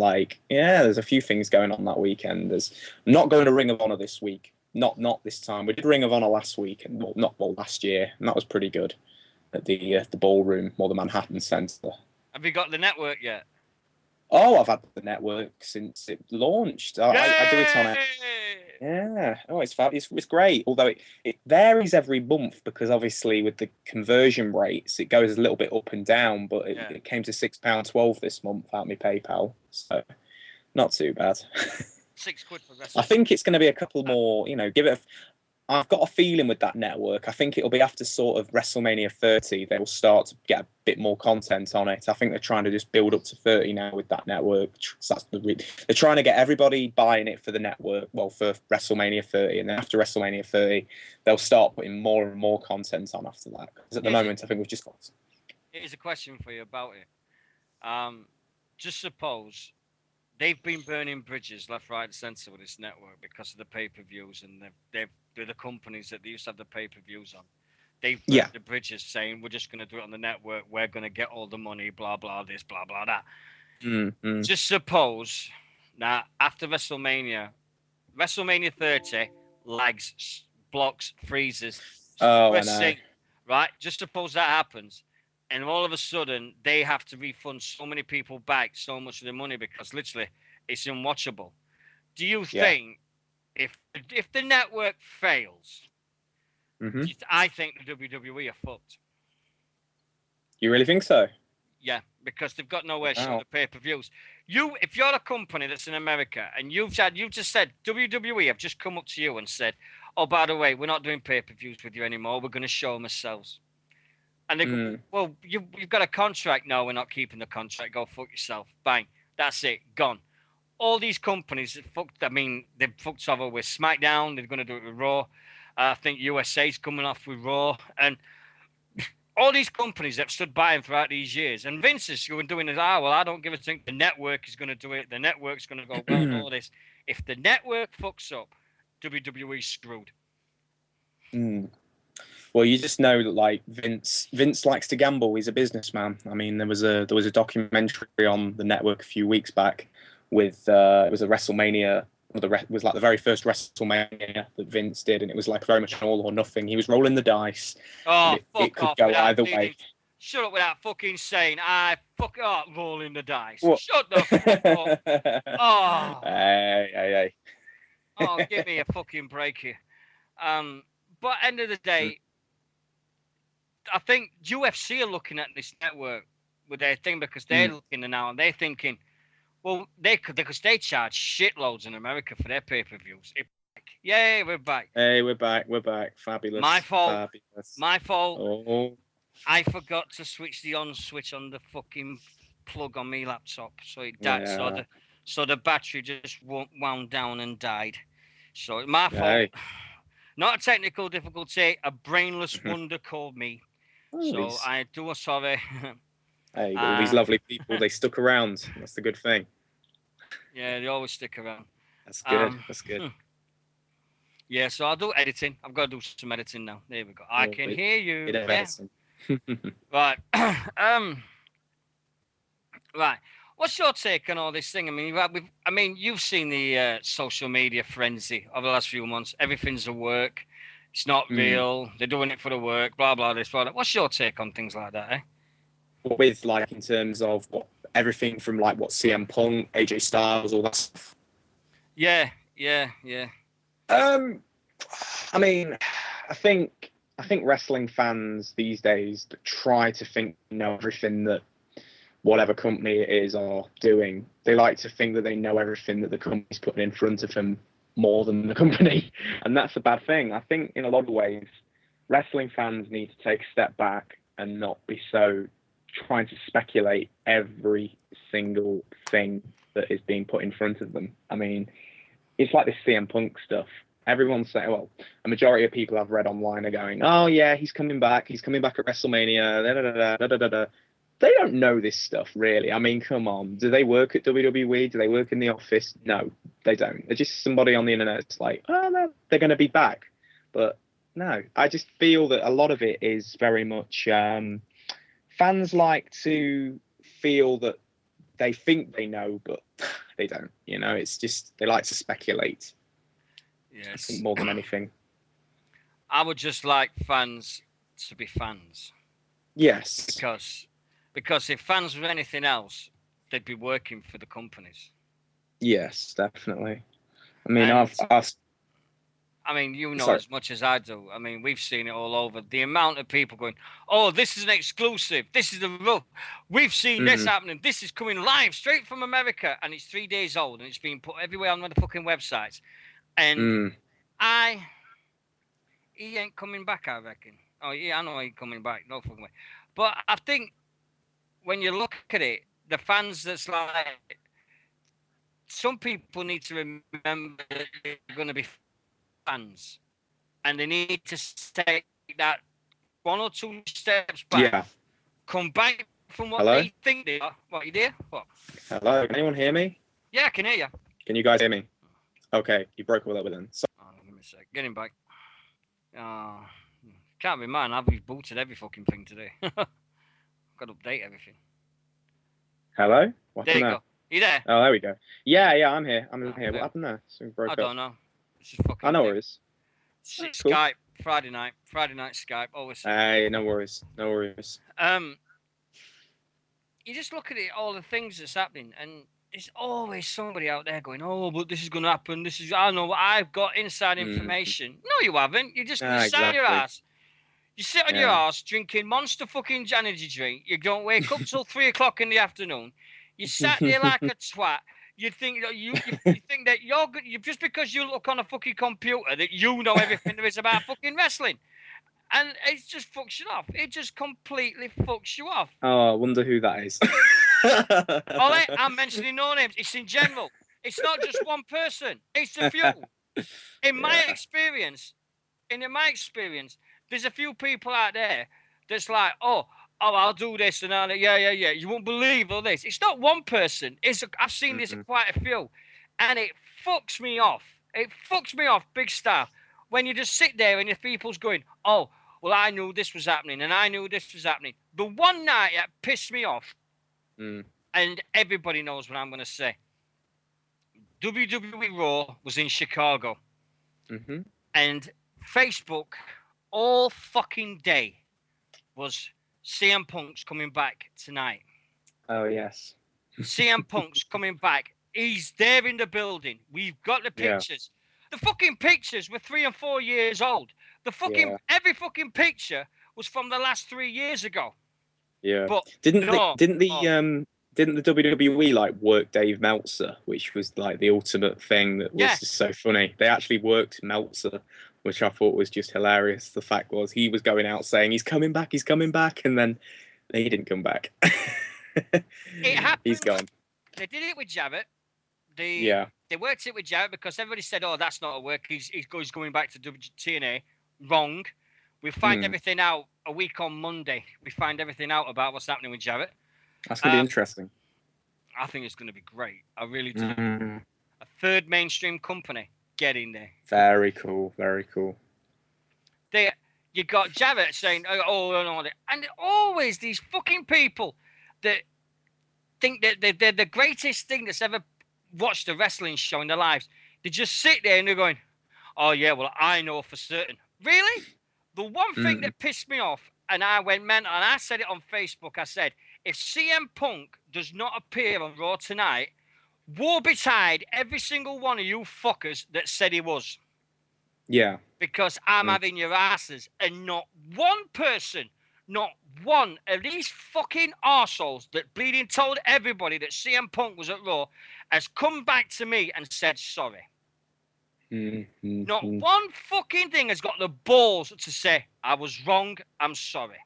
there's a few things going on that weekend. I'm not going to Ring of Honor this week. Not this time. We did Ring of Honor last week, and last year, and that was pretty good at the ballroom or the Manhattan Center. Have you got the network yet? Oh, I've had the network since it launched. I do it on it. Yeah. Oh, it's great. Although it varies every month because obviously with the conversion rates, it goes a little bit up and down. But it came to £6.12 this month out my PayPal, so not too bad. £6 for wrestling. I think it's going to be a couple more. I've got a feeling with that network. I think it'll be after sort of WrestleMania 30, they will start to get a bit more content on it. I think they're trying to just build up to 30 now with that network. So they're trying to get everybody buying it for the network, well, for WrestleMania 30. And then after WrestleMania 30, they'll start putting more and more content on after that. Because at the moment, I think we've just got... Here's a question for you about it. Just suppose they've been burning bridges left, right, and centre with this network because of the pay-per-views, and they're the companies that they used to have the pay-per-views on. They've burned the bridges saying, we're just going to do it on the network, we're going to get all the money, blah, blah, this, blah, blah, that. Just suppose, now, after WrestleMania 30, lags, blocks, freezes, right? Just suppose that happens. And all of a sudden, they have to refund so many people back so much of the money because literally it's unwatchable. Do you think if the network fails, I think the WWE are fucked? You really think so? Yeah, because they've got nowhere to show the pay-per-views. If you're a company that's in America and you've just said WWE have just come up to you and said, oh, by the way, we're not doing pay-per-views with you anymore. We're going to show them ourselves. And they go, well, you've got a contract. No, we're not keeping the contract. Go fuck yourself. Bang. That's it. Gone. All these companies they've fucked over with SmackDown. They're going to do it with Raw. I think USA's coming off with Raw. And all these companies that have stood by him throughout these years. And Vince is doing this, I don't give a thing. The network is going to do it. The network's going to go, well, all this. If the network fucks up, WWE's screwed. Well, you just know that Vince likes to gamble. He's a businessman. I mean, there was a documentary on the network a few weeks back with it was a WrestleMania. It was like the very first WrestleMania that Vince did, and it was like very much an all or nothing. He was rolling the dice. Oh, it could go either way. Shut up with that fucking saying. Rolling the dice. What? Shut the fuck up. Oh. Hey. Oh, give me a fucking break here. But end of the day, I think UFC are looking at this network with their thing because they're looking now and they're thinking, well, because they charge shitloads in America for their pay-per-views. Yay, we're back. Hey, we're back. Fabulous. My fault. Fabulous. My fault. Oh. I forgot to switch the on switch on the fucking plug on my laptop, so it died. Yeah. So the battery just wound down and died. So my fault. Hey. Not a technical difficulty. A brainless wonder called me. So I do sorry. Hey, all these lovely people, they stuck around. That's the good thing. Yeah, they always stick around. That's good. That's good. Yeah, so I'll do editing. I've got to do some editing now. There we go. I can hear you. Yeah. Right. Right. What's your take on all this thing? I mean, you've seen the social media frenzy over the last few months. Everything's a work. It's not real. They're doing it for the work. Blah blah this blah that. What's your take on things like that? With in terms of everything from what CM Punk, AJ Styles, all that stuff. Yeah. I mean, I think wrestling fans these days try to think know everything that whatever company it is are doing. They like to think that they know everything that the company's putting in front of them more than the company, and that's a bad thing. I think in a lot of ways, wrestling fans need to take a step back and not be so trying to speculate every single thing that is being put in front of them. I mean, it's like this CM Punk stuff. Everyone's saying, well, a majority of people I've read online are going, oh yeah, he's coming back at WrestleMania, They don't know this stuff, really. I mean, come on. Do they work at WWE? Do they work in the office? No, they don't. They're just somebody on the internet that's like, oh, no, they're going to be back. But No, I just feel that a lot of it is very much fans like to feel that they think they know, but they don't. You know, it's just they like to speculate. I think Yes. more than anything. I would just like fans to be fans Yes. because if fans were anything else, they'd be working for the companies. Yes, definitely. I mean, And I've I mean, you know sorry. as much as I do. I mean, we've seen it all over. The amount of people going, "Oh, this is an exclusive. This is the real. We've seen this Mm, happening. This is coming live straight from America, and it's 3 days old, and it's being put everywhere on the fucking websites." And mm, I, he ain't coming back. I reckon. Oh yeah, I know he ain't coming back. No fucking way. But I think when you look at it, the fans that's like, some people need to remember that they're going to be fans, and they need to take that one or two steps back, yeah. come back from what Hello? they think they are. What, you there? What? Hello? Can anyone hear me? Yeah, I can hear you. Can you guys hear me? Okay, you broke all up with them. So, Oh, give me a sec. Get him back. Oh, can't be mine. I've rebooted every fucking thing today. Got to update everything. hello? What There you happened there? go. You there? Oh, there we go. Yeah, I'm here. I'm Ah, here. What fair. happened there? Something I broke up. don't know. It's just Oh, fucking no thing. worries. That's cool. Skype, Friday night. Friday night Skype. Always. Hey, no worries. No worries. You just look at it, all the things that's happening, and there's always somebody out there going, "Oh, but this is going to happen. This is, I know, I've got inside Mm, information." No, you haven't. You just sat on your exactly. ass. You sit on your Yeah. ass drinking Monster fucking energy drink. You don't wake up till 3 o'clock in the afternoon. You sat there like a twat. You think that you think that you're good. You, just because you look on a fucking computer that you know everything there is about fucking wrestling, and it just fucks you off. It just completely fucks you off. Oh, I wonder who that is. Ollie, I'm mentioning no names. It's in general. It's not just one person. It's a few. In my Yeah. experience, there's a few people out there that's like, oh, I'll do this and I'll, yeah. You won't believe all this. It's not one person. I've seen this Mm, quite a few, and it fucks me off. It fucks me off, big style. When you just sit there and the people's going, oh, well, I knew this was happening and I knew this was happening. The one night that pissed me off, mm, and everybody knows what I'm going to say. WWE Raw was in Chicago, mm-hmm. and Facebook all fucking day was CM Punk's coming back tonight. Oh, yes. CM Punk's coming back. He's there in the building. We've got the Yeah. pictures. The fucking pictures were 3 and 4 years old. Yeah. Every fucking picture was from the last 3 years ago. Yeah. But Didn't no, didn't the WWE like work Dave Meltzer, which was like the ultimate thing that was yeah, just so funny. They actually worked Meltzer, which I thought was just hilarious. The fact was he was going out saying he's coming back, and then he didn't come back. it happened. He's gone. They did it with Jarrett. Yeah. They worked it with Jarrett because everybody said, "Oh, that's not a work. He's going back to TNA." Wrong. We find everything out a week on Monday. We find everything out about what's happening with Jarrett. That's gonna be interesting. I think it's going to be great. I really do. Mm, A third mainstream company getting there. very cool. Very cool. You got Jarrett saying, "Oh, no," and always these fucking people that think that they're the greatest thing that's ever watched a wrestling show in their lives. They just sit there and they're going, "Oh yeah, well I know for certain." Really? The one thing that pissed me off, and I went mental, and I said it on Facebook. I said, if CM Punk does not appear on Raw tonight, woe betide every single one of you fuckers that said he was. Yeah. Because I'm having your asses, and not one person, not one of these fucking arseholes that bleeding told everybody that CM Punk was at Raw has come back to me and said sorry. Not one fucking thing has got the balls to say, I was wrong, I'm sorry.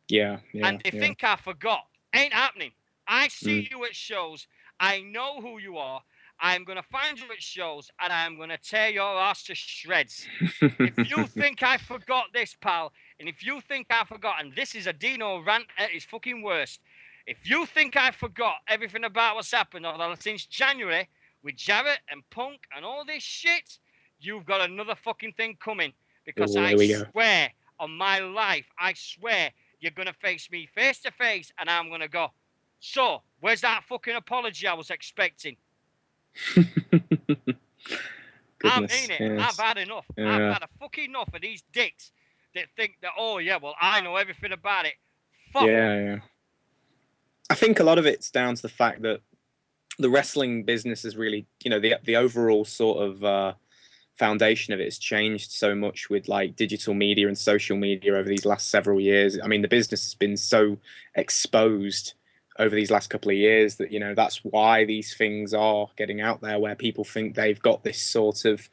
Yeah. And they think I forgot. Ain't happening. I see you at shows. I know who you are. I'm going to find you at shows and I'm going to tear your ass to shreds. If you think I forgot this, pal, and if you think I forgot, and this is a Dino rant at his fucking worst, if you think I forgot everything about what's happened since January with Jarrett and Punk and all this shit, you've got another fucking thing coming. because Oh, I here we go. swear on my life, I swear you're gonna face me face to face, and I'm gonna go. So, where's that fucking apology I was expecting? I Goodness, mean it. I've yes. had enough. I've Yeah, had a fucking enough of these dicks that think that, oh yeah, well I know everything about it. Fuck off. yeah. I think a lot of it's down to the fact that the wrestling business is really, the overall sort of foundation of it has changed so much with like digital media and social media over these last several years. I mean, the business has been so exposed over these last couple of years that, that's why these things are getting out there, where people think they've got this sort of,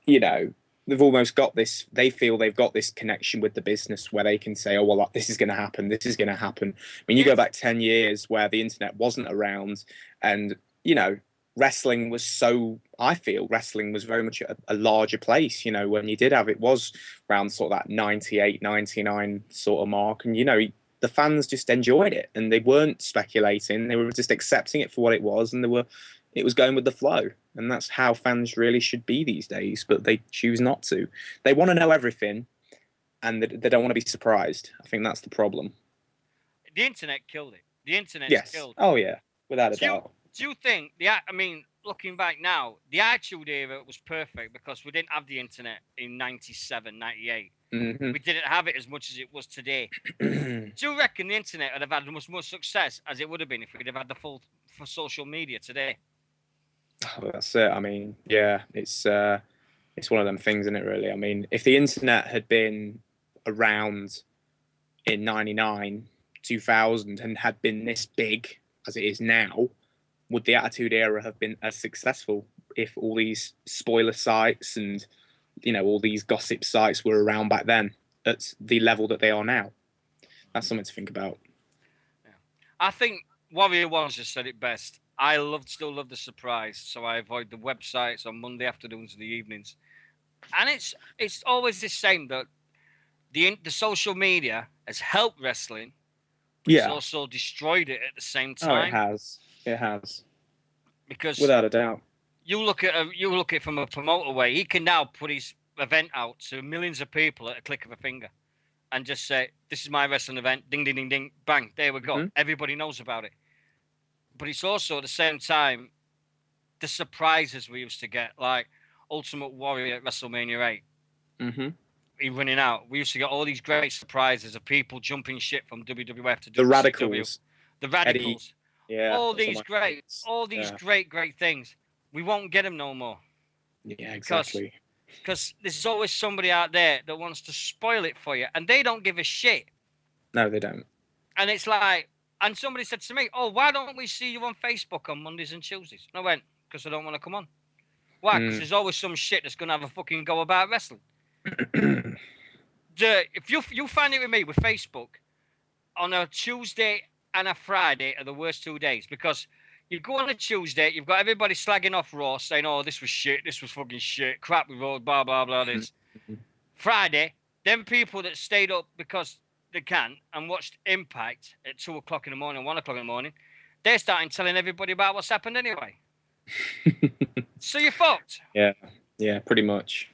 you know, they've almost got this, they feel they've got this connection with the business where they can say, oh, well, this is going to happen. This is going to happen. I mean, you go back 10 years where the internet wasn't around and, wrestling was so, I feel wrestling was very much a larger place, when you did have, it was around sort of that 98, 99 sort of mark. And, the fans just enjoyed it and they weren't speculating. They were just accepting it for what it was. And it was going with the flow. And that's how fans really should be these days, but they choose not to. They want to know everything and they don't want to be surprised. I think that's the problem. The internet killed it. The internet's Yes. killed. Oh, yeah. Without a Do you, doubt. do you think I mean, looking back now, the Attitude Era was perfect because we didn't have the internet in 97, 98. Mm-hmm. We didn't have it as much as it was today. Do you reckon the internet would have had as much success as it would have been if we'd have had the full for social media today? Oh, that's it. I mean, yeah, it's one of them things, isn't it, really? I mean, if the internet had been around in 99, 2000 and had been this big as it is now, would the Attitude Era have been as successful if all these spoiler sites and, all these gossip sites were around back then at the level that they are now? That's something to think about. Yeah. I think Warrior One's just said it best. I still love the surprise, so I avoid the websites on Monday afternoons and the evenings. And it's always the same that the social media has helped wrestling, but it's Yeah. also destroyed it at the same Oh, it time. has. It has. Because Without a doubt. you look at it from a promoter way. He can now put his event out to millions of people at a click of a finger, and just say, "This is my wrestling event." Ding, ding, ding, ding, bang. There we go. Mm-hmm. Everybody knows about it. But it's also at the same time the surprises we used to get, like Ultimate Warrior at WrestleMania 8. Mm-hmm. He running out. We used to get all these great surprises of people jumping shit from WWF to The WCW. Radicals. The Radicals. Eddie, yeah. All these great things. We won't get them no more. Yeah, exactly. Because there's always somebody out there that wants to spoil it for you, and they don't give a shit. No, they don't. And it's like, and somebody said to me, "Oh, why don't we see you on Facebook on Mondays and Tuesdays?" And I went, "Because I don't want to come on." Why? Because there's always some shit that's gonna have a fucking go about wrestling. If you find it with me with Facebook, on a Tuesday and a Friday are the worst 2 days, because you go on a Tuesday, you've got everybody slagging off Raw, saying, "Oh, this was shit, this was fucking shit, crap we wrote, blah blah blah." This Friday, them people that stayed up because they can and watched Impact at 2 o'clock in the morning, 1 o'clock in the morning, they're starting telling everybody about what's happened anyway. So you're fucked. Yeah, pretty much.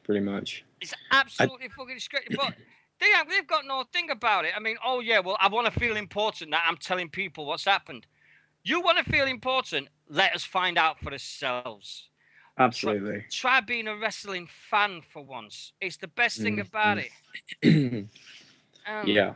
It's absolutely fucking scripted, but they've got no thing about it. I mean, oh yeah, well, I want to feel important that I'm telling people what's happened. You want to feel important? Let us find out for ourselves. Absolutely. Try being a wrestling fan for once. It's the best thing about it. Yeah.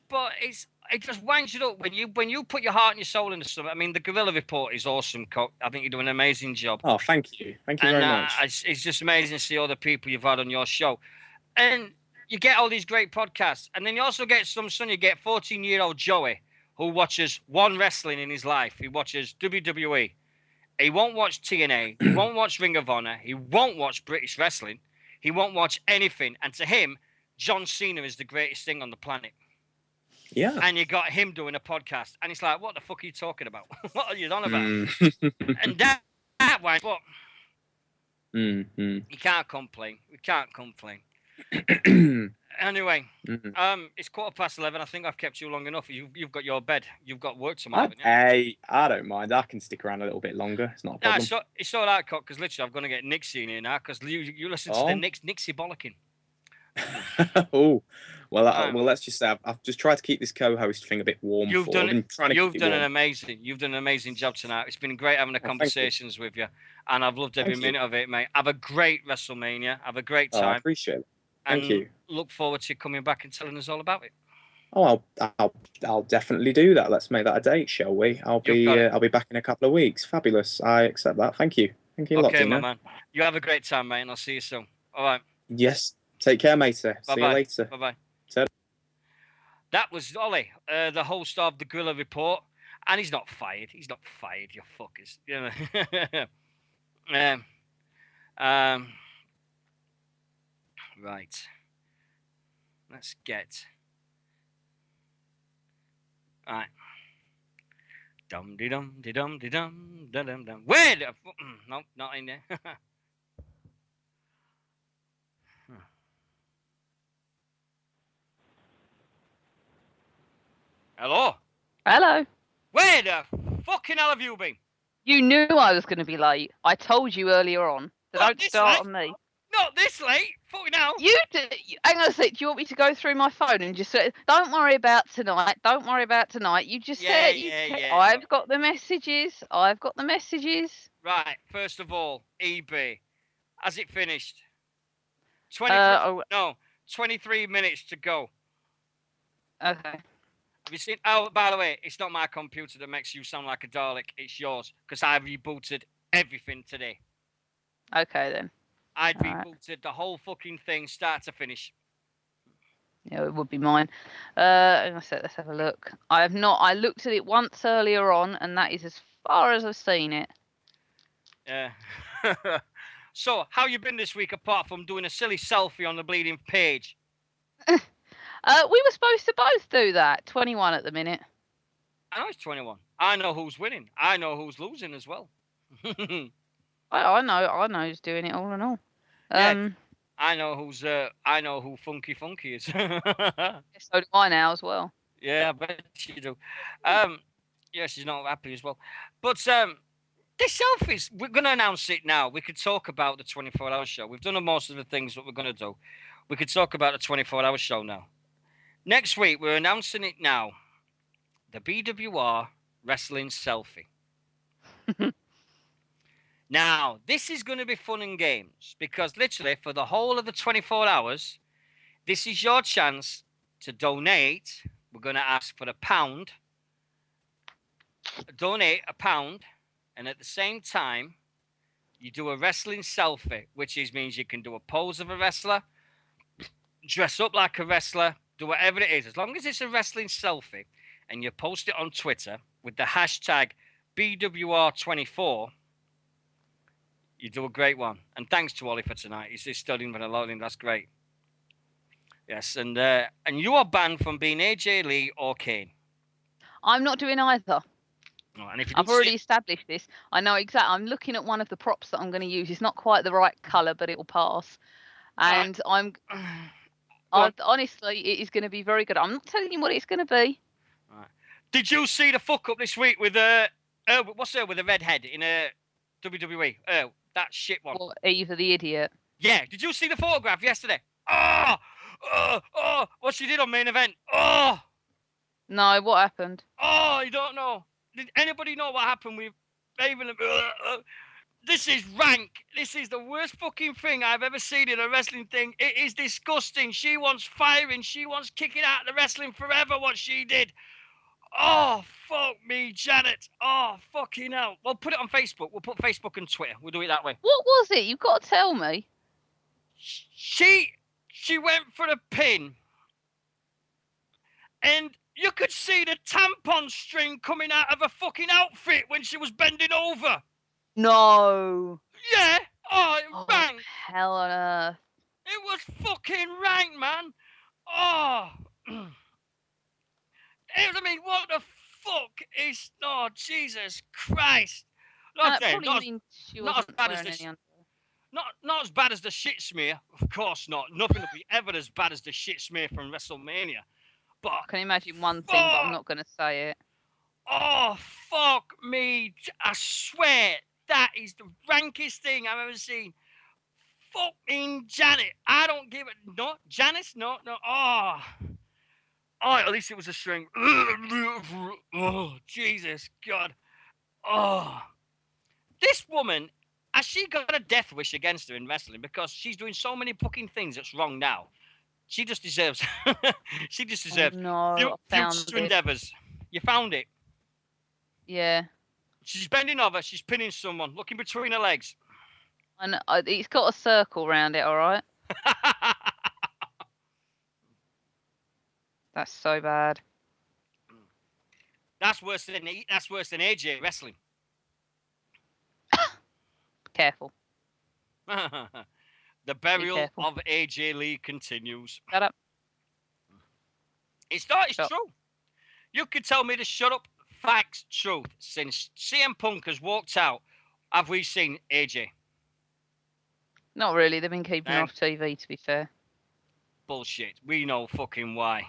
But it just winds you up when you put your heart and your soul into something. I mean, the Gorilla Report is awesome, Cock. I think you do an amazing job. Oh, thank you very much. It's just amazing to see all the people you've had on your show, and you get all these great podcasts, and then you also get you get 14-year-old Joey who watches one wrestling in his life. He watches WWE. He won't watch TNA. He won't watch Ring of Honor. He won't watch British wrestling. He won't watch anything. And to him, John Cena is the greatest thing on the planet. Yeah. And you got him doing a podcast. And it's like, what the fuck are you talking about? What are you on about? And that way, but you can't complain. We can't complain. Anyway, Mhm. it's 11:15. I think I've kept you long enough. You've got your bed. You've got work tomorrow, haven't you? Hey, I don't mind. I can stick around a little bit longer. It's not a Nah, problem. it's all right, Cock, because literally I'm going to get Nixy in here now, because you listen to the Oh, Nixy bollocking. oh. Well, Um, let's just say I've just tried to keep this co-host thing a bit warm you've for. done I've it. been trying to keep it warm. You've done an amazing job tonight. It's been great having the Oh, thank you. conversations with you, and I've loved every Thank you. minute of it, mate. Have a great WrestleMania. Have a great Oh, I time, appreciate it. Thank and you. look forward to you coming back and telling us all about it. Oh, I'll definitely do that. Let's make that a date, shall we? You've got it. I'll be back in a couple of weeks. Fabulous. I accept that. Thank you. Thank you a lot, Okay, my Dino. man. You have a great time, mate, and I'll see you soon. All right. Yes. Take care, matey. Bye See you bye. later. Bye bye. Ta- That was Ollie, the host of the Gorilla Report, and he's not fired. He's not fired. You fuckers. You know. um. Right. Let's get. All right. Dum de dum de dum de dum da dum dum. Where the? No, not in there. Hello. Hello. Where the fucking hell have you been? You knew I was going to be late. I told you earlier on. So What, don't this start late? on me. Not this late. Fucking hell. You did. Hang on a sec. Do you want me to go through my phone and just say, don't worry about tonight. Don't worry about tonight. You just Yeah, said, yeah. I've got the messages. I've got the messages. Right. First of all, eBay. Has it finished? 23. Oh, No, 23 minutes to go. okay. Have you seen? Oh, by the way, it's not my computer that makes you sound like a Dalek. It's yours, because I rebooted everything today. Okay then. I All right. rebooted the whole fucking thing, start to finish. Yeah, it would be mine. Hang on a sec, let's have a look. I have not. I looked at it once earlier on, and that is as far as I've seen it. Yeah. So, how you been this week apart from doing a silly selfie on the bleeding page? We were supposed to both do that. 21 at the minute. I know it's 21. I know who's winning. I know who's losing as well. I know who's doing it all and all. Yeah, I know who Funky is. So do I now as well. Yeah, I bet you do. Yeah, she's not happy as well. But this selfies, we're going to announce it now. We could talk about the 24-hour show. We've done most of the things that we're going to do. We could talk about the 24-hour show now. Next week, we're announcing it now. The BWR Wrestling Selfie. Now, this is going to be fun and games because literally for the whole of the 24 hours, this is your chance to donate. We're going to ask for £1. Donate £1, and at the same time, you do a wrestling selfie, which means you can do a pose of a wrestler, dress up like a wrestler, do whatever it is. As long as it's a wrestling selfie and you post it on Twitter with the hashtag BWR24, you do a great one. And thanks to Ollie for tonight. He's studying for the loading. That's great. Yes, and you are banned from being AJ Lee or Kane. I'm not doing either. Oh, and if you I've already established this. I know exactly. I'm looking at one of the props that I'm going to use. It's not quite the right colour, but it will pass. And honestly, it is going to be very good. I'm not telling you what it's going to be. Right. Did you see the fuck up this week with what's her with the red head in WWE? That shit one. What, Eva the idiot? Yeah. Did you see the photograph yesterday? Oh! What she did on main event? Oh! No, what happened? Oh, you don't know. Did anybody know what happened with Raven? This is rank. This is the worst fucking thing I've ever seen in a wrestling thing. It is disgusting. She wants firing. She wants kicking out the wrestling forever, what she did. Oh, fuck me, Janet. Oh, fucking hell. We'll put it on Facebook. We'll put Facebook and Twitter. We'll do it that way. What was it? You've got to tell me. She went for a pin. And you could see the tampon string coming out of her fucking outfit when she was bending over. No. Yeah. Oh, it rang. Hell on earth. It was fucking rank, man. Oh. I mean, what the fuck is... Oh, Jesus Christ. That probably means she wasn't wearing any underwear. Not as bad as the shit smear, of course not. Nothing will be ever as bad as the shit smear from WrestleMania. But I can imagine one thing, but I'm fuck, not going to say it. oh fuck me! I swear that is the rankest thing I've ever seen. Fucking Janet, I don't give it. No, Janice, no. Oh, at least it was a string. Oh, Jesus God. Oh, this woman, has she got a death wish against her in wrestling because she's doing so many fucking things that's wrong now? She just deserves. She just deserves Oh, no, I found future it. endeavors. You found it. Yeah. She's bending over. She's pinning someone, looking between her legs. And it's got a circle around it, all right? That's so bad. That's worse than AJ wrestling. Careful. The burial careful. of AJ Lee continues. Shut up. It's not. It's Shut. true. You could tell me to shut up. Facts, truth. Since CM Punk has walked out, have we seen AJ? Not really. They've been keeping No. off TV, to be fair. Bullshit. We know fucking why.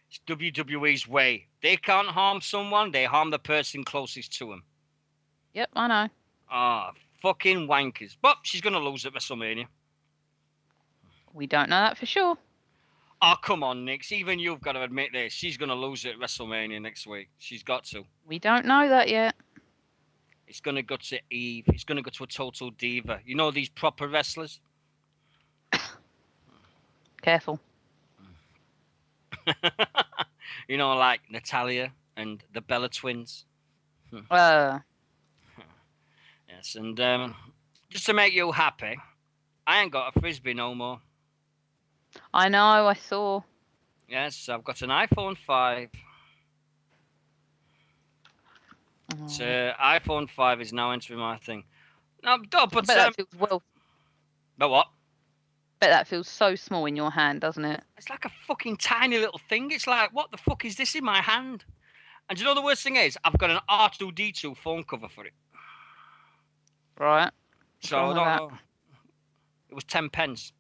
It's WWE's way. They can't harm someone, they harm the person closest to them. Yep, I know. Ah, fucking wankers. But she's going to lose at WrestleMania. We don't know that for sure. Oh, come on, Nix. Even you've got to admit this. She's going to lose at WrestleMania next week. She's got to. We don't know that yet. It's going to go to Eve. It's going to go to a total diva. You know these proper wrestlers? Careful. You know, like Natalia and the Bella twins. Yes, and just to make you happy, I ain't got a Frisbee no more. I know, I saw. Yes, I've got an iPhone 5. Oh. So iPhone 5 is now entering my thing. No, but Bet that feels well. but what? Bet that feels so small in your hand, doesn't it? It's like a fucking tiny little thing. It's like, what the fuck is this in my hand? And do you know the worst thing is? I've got an R2D2 phone cover for it. Right. So wrong with I that? don't know. It was 10 pence.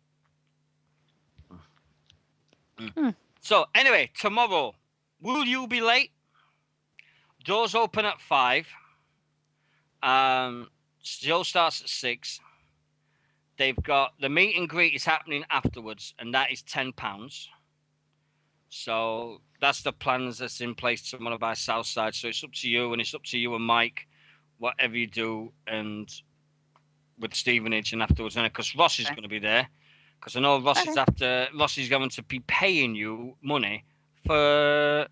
So anyway, tomorrow, will you be late? Doors open at 5. Show starts at 6. They've got the meet and greet is happening afterwards, and that is £10. So that's the plans that's in place tomorrow by Southside. So it's up to you, and it's up to you and Mike, whatever you do, and with Stevenage and afterwards, and because Ross is going to be there, because I know Ross is going to be paying you money for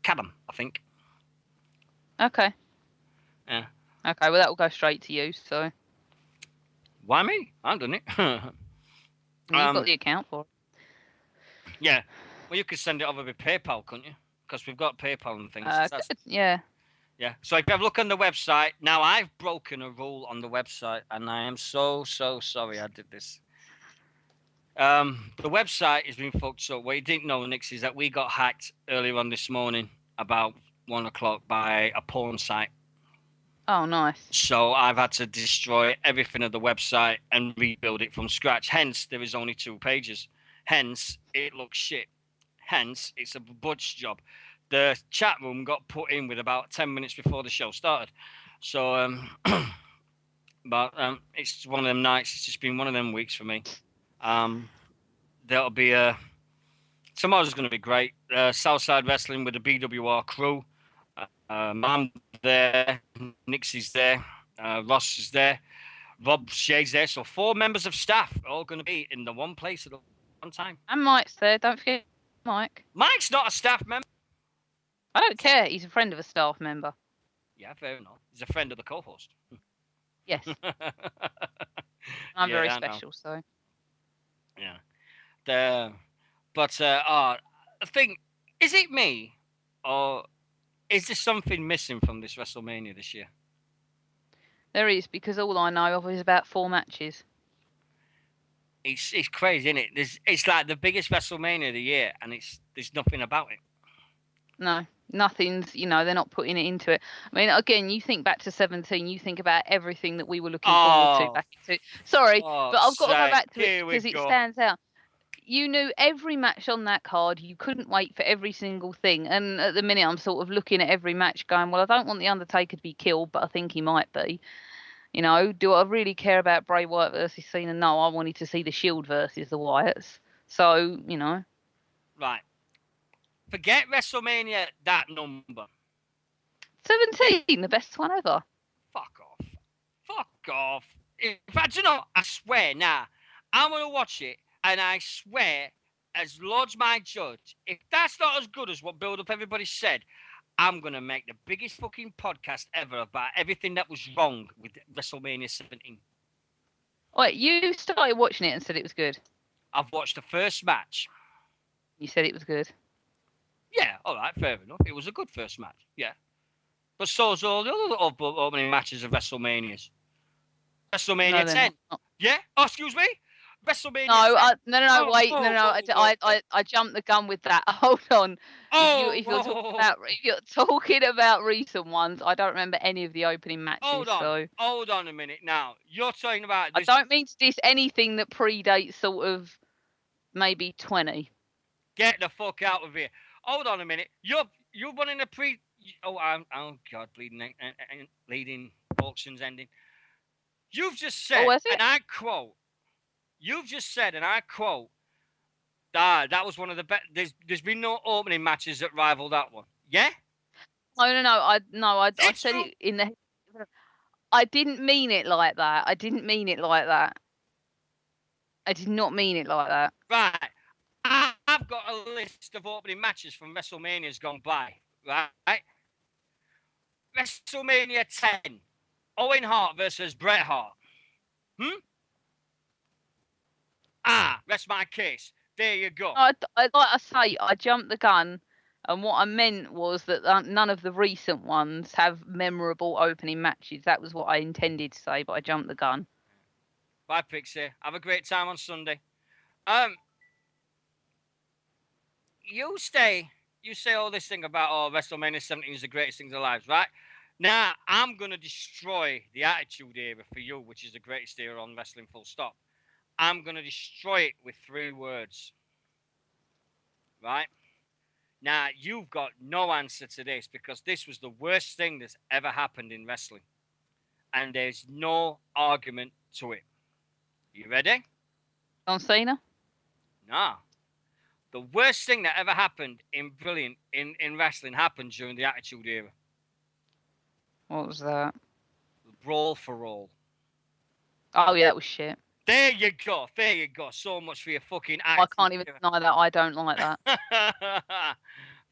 Cadam, I think. Okay. Yeah. Okay, well that will go straight to you, so. Why me? I've done it. You've got the account for it. Yeah. Well, you could send it over with PayPal, couldn't you? Because we've got PayPal and things. Yeah. Yeah. So if you have a look on the website, now I've broken a rule on the website, and I am so sorry I did this. The website has been fucked up. What you didn't know, Nix, is that we got hacked earlier on this morning about 1 o'clock by a porn site. Oh, nice. So I've had to destroy everything of the website and rebuild it from scratch. Hence, there is only 2 pages. Hence, it looks shit. Hence, it's a butch job. The chat room got put in with about 10 minutes before the show started. So, but it's one of them nights. It's just been one of them weeks for me. There'll be tomorrow's going to be great. Southside Wrestling with the BWR crew. I'm there. Nixie's there. Ross is there. Rob Shade's there. So 4 members of staff are all going to be in the one place at one time. And Mike's there. Don't forget Mike. Mike's not a staff member. I don't care. He's a friend of a staff member. Yeah, fair enough. He's a friend of the co-host. Yes. I'm Yeah, very I know. special, so. Yeah. I think, is it me, or is there something missing from this WrestleMania this year? There is, because all I know of is about 4 matches. It's crazy, isn't it? It's like the biggest WrestleMania of the year, and there's nothing about it. No. Nothing's, they're not putting it into it. I mean, again, you think back to 17, you think about everything that we were looking forward to back into. Sorry, but I've got to go back to it because it stands out. You knew every match on that card. You couldn't wait for every single thing. And at the minute, I'm sort of looking at every match going, well, I don't want The Undertaker to be killed, but I think he might be. Do I really care about Bray Wyatt versus Cena? No, I wanted to see the Shield versus the Wyatts. So, Right. Forget WrestleMania, that number. 17, the best one ever. Fuck off. Fuck off. In fact, I swear, I'm going to watch it, and I swear, as Lord's my judge, if that's not as good as what Build Up Everybody said, I'm going to make the biggest fucking podcast ever about everything that was wrong with WrestleMania 17. Wait, you started watching it and said it was good? I've watched the first match. You said it was good? Yeah, all right, fair enough. It was a good first match, yeah. But so's all the other opening matches of WrestleManias. WrestleMania 10. Yeah? Oh, excuse me? WrestleMania 10. No, wait. I jumped the gun with that. Hold on. If you're talking about recent ones, I don't remember any of the opening matches. Hold on a minute now. You're talking about this. I don't mean to diss anything that predates sort of maybe 20. Get the fuck out of here. Hold on a minute. You're running a oh God, bleeding auctions ending. You've just said, and I quote, that was one of the best. There's been no opening matches that rival that one. Yeah? I said it in the. I didn't mean it like that. I did not mean it like that. Right. I've got a list of opening matches from WrestleMania's gone by. Right? WrestleMania 10. Owen Hart versus Bret Hart. Rest my case. There you go. Like I say, I jumped the gun, and what I meant was that none of the recent ones have memorable opening matches. That was what I intended to say, but I jumped the gun. Bye, Pixie. Have a great time on Sunday. You say all this thing about WrestleMania 17 is the greatest thing in their lives, right? Now, I'm going to destroy the Attitude Era for you, which is the greatest era on wrestling, full stop. I'm going to destroy it with 3 words. Right? Now, you've got no answer to this because this was the worst thing that's ever happened in wrestling. And there's no argument to it. You ready? John Cena? No. The worst thing that ever happened in wrestling happened during the Attitude Era. What was that? The Brawl for All. Oh, yeah, that was shit. There you go. So much for your fucking I can't even deny that. I don't like that.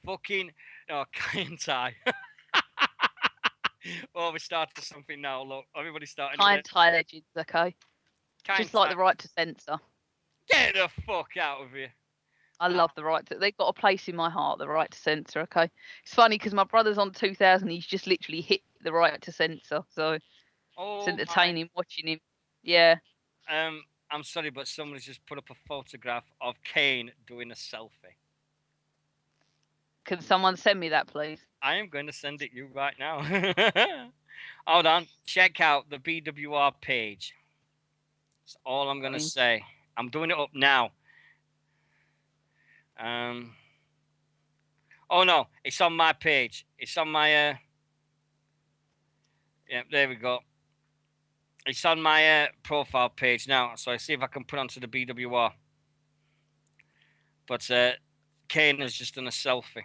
Fucking Kai. Oh, we started something now. Look, everybody's starting. Kai Legends, okay. Just like the right to censor. Get the fuck out of here. I love the right to. They've got a place in my heart. The right to censor. Okay. It's funny because my brother's on 2000. He's just literally hit the right to censor. So it's entertaining watching him. Yeah. I'm sorry, but somebody's just put up a photograph of Kane doing a selfie. Can someone send me that, please? I am going to send it you right now. Hold on. Check out the BWR page. That's all I'm going to say. I'm doing it up now. Oh, no. It's on my page. It's on my... Yeah, there we go. It's on my profile page now, so I see if I can put onto the BWR. But Kane has just done a selfie.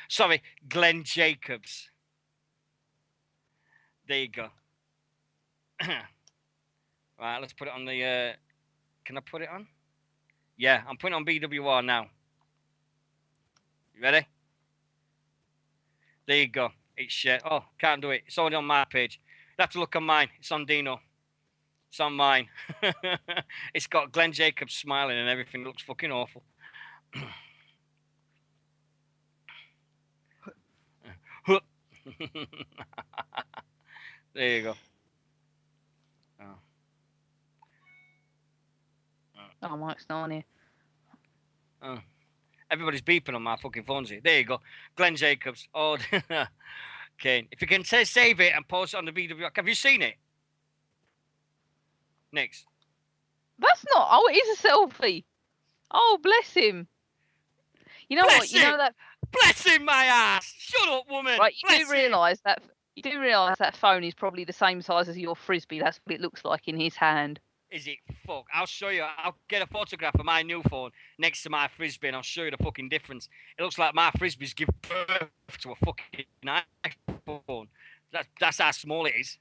Sorry, Glenn Jacobs. There you go. Right, let's put it on the... Can I put it on? Yeah, I'm putting it on BWR now. You ready? There you go. It's shit. Oh, can't do it. It's already on my page. You have to look on mine. It's on Dino. It's on mine. It's got Glenn Jacobs smiling and everything. It looks fucking awful. There you go. Oh, Mike's not on here. Oh. Everybody's beeping on my fucking phones here. There you go. Glenn Jacobs. Oh, Kane. If you can save it and post it on the BW. Have you seen it? Next. That's not. Oh, it is a selfie. Oh, bless him. You know what? You know that. Bless him, my ass. Shut up, woman. Right, you do realise that phone is probably the same size as your frisbee. That's what it looks like in his hand. Is it? Fuck. I'll show you. I'll get a photograph of my new phone next to my frisbee and I'll show you the fucking difference. It looks like my frisbees give birth to a fucking iPhone. That's how small it is.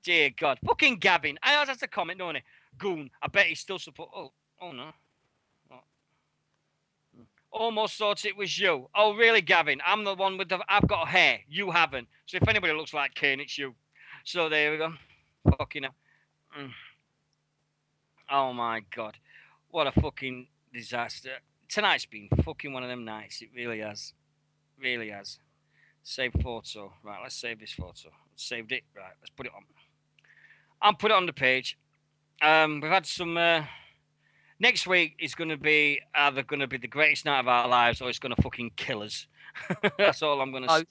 Dear God. Fucking Gavin. That's a comment, don't it? Goon. I bet he still support. Oh no. Almost thought it was you. Oh, really, Gavin? I'm the one with the... I've got hair. You haven't. So if anybody looks like Kane, it's you. So there we go. Fucking hell. Oh, my God. What a fucking disaster. Tonight's been fucking one of them nights. It really has. Really has. Save photo. Right, let's save this photo. Saved it. Right, let's put it on. I'll put it on the page. We've had some... Next week is going to be either going to be the greatest night of our lives or it's going to fucking kill us. That's all I'm going to say.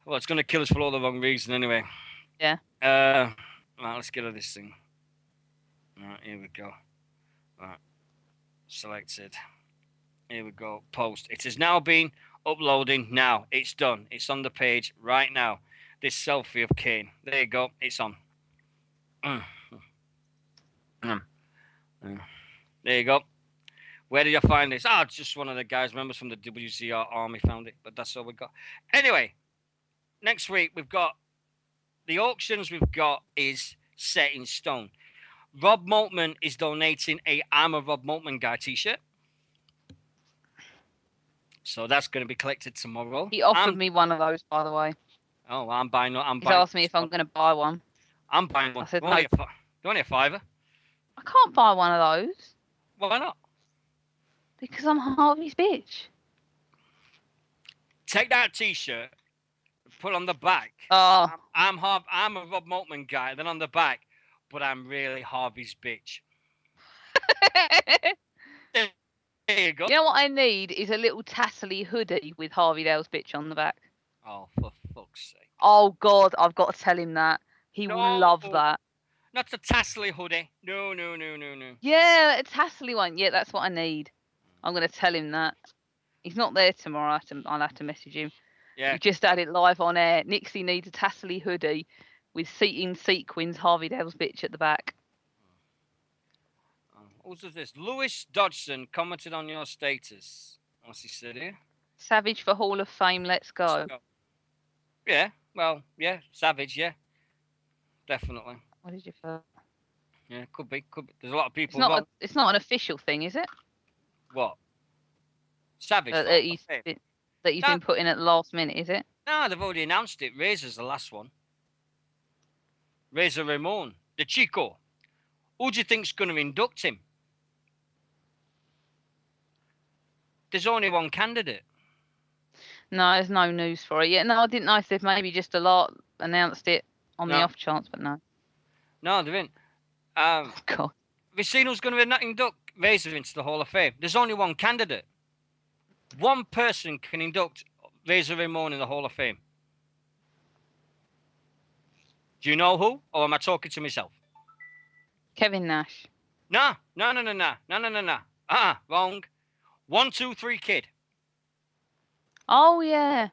Well, it's going to kill us for all the wrong reason anyway. Yeah. Right, let's get rid of this thing. Right, here we go. Right. Selected. Here we go. Post. It has now been uploading now. It's done. It's on the page right now. This selfie of Kane. There you go. It's on. There you go. Where did you find this? Oh, it's just one of the guys, members from the WCR Army found it, but that's all we got. Anyway, next week we've got the auctions we've got is set in stone. Rob Maltman is donating a I'm a Rob Maltman Guy t-shirt. So that's going to be collected tomorrow. He offered me one of those, by the way. Oh, I'm buying. He's asked me if I'm going to buy one. I'm buying one. I said no. Only a $5. I can't buy one of those. Why not? Because I'm Harvey's bitch. Take that t-shirt, put on the back. Oh. I'm a Rob Maltman guy. Then on the back, but I'm really Harvey's bitch. There you go. You know what I need is a little tassely hoodie with Harvey Dale's bitch on the back. Oh, for fuck's sake. Oh, God, I've got to tell him that. He will love that. Not a tassely hoodie. No. Yeah, a tassely one. Yeah, that's what I need. I'm going to tell him that. He's not there tomorrow. I'll have to message him. Yeah. We just had it live on air. Nixy needs a tassely hoodie with seating sequins Harvey Dale's bitch at the back. Who's this? Lewis Dodgson commented on your status. What's he said here? Savage for Hall of Fame. Let's go. Yeah. Well, yeah. Savage. Yeah. Definitely. What did you feel? Yeah, could be. There's a lot of people. It's not an official thing, is it? What? Savage. That you've been put in at the last minute, is it? No, they've already announced it. Razor's the last one. Razor Ramon, the Chico. Who do you think's going to induct him? There's only one candidate. No, there's no news for it yet. No, I didn't know if they've maybe just announced it on the off chance, but no. No, they didn't. God. Have you seen who's going to induct Razor into the Hall of Fame? There's only one candidate. One person can induct Razor Ramon in the Hall of Fame. Do you know who? Or am I talking to myself? Kevin Nash. No. Wrong. 1, 2, 3 Kid. Oh yeah.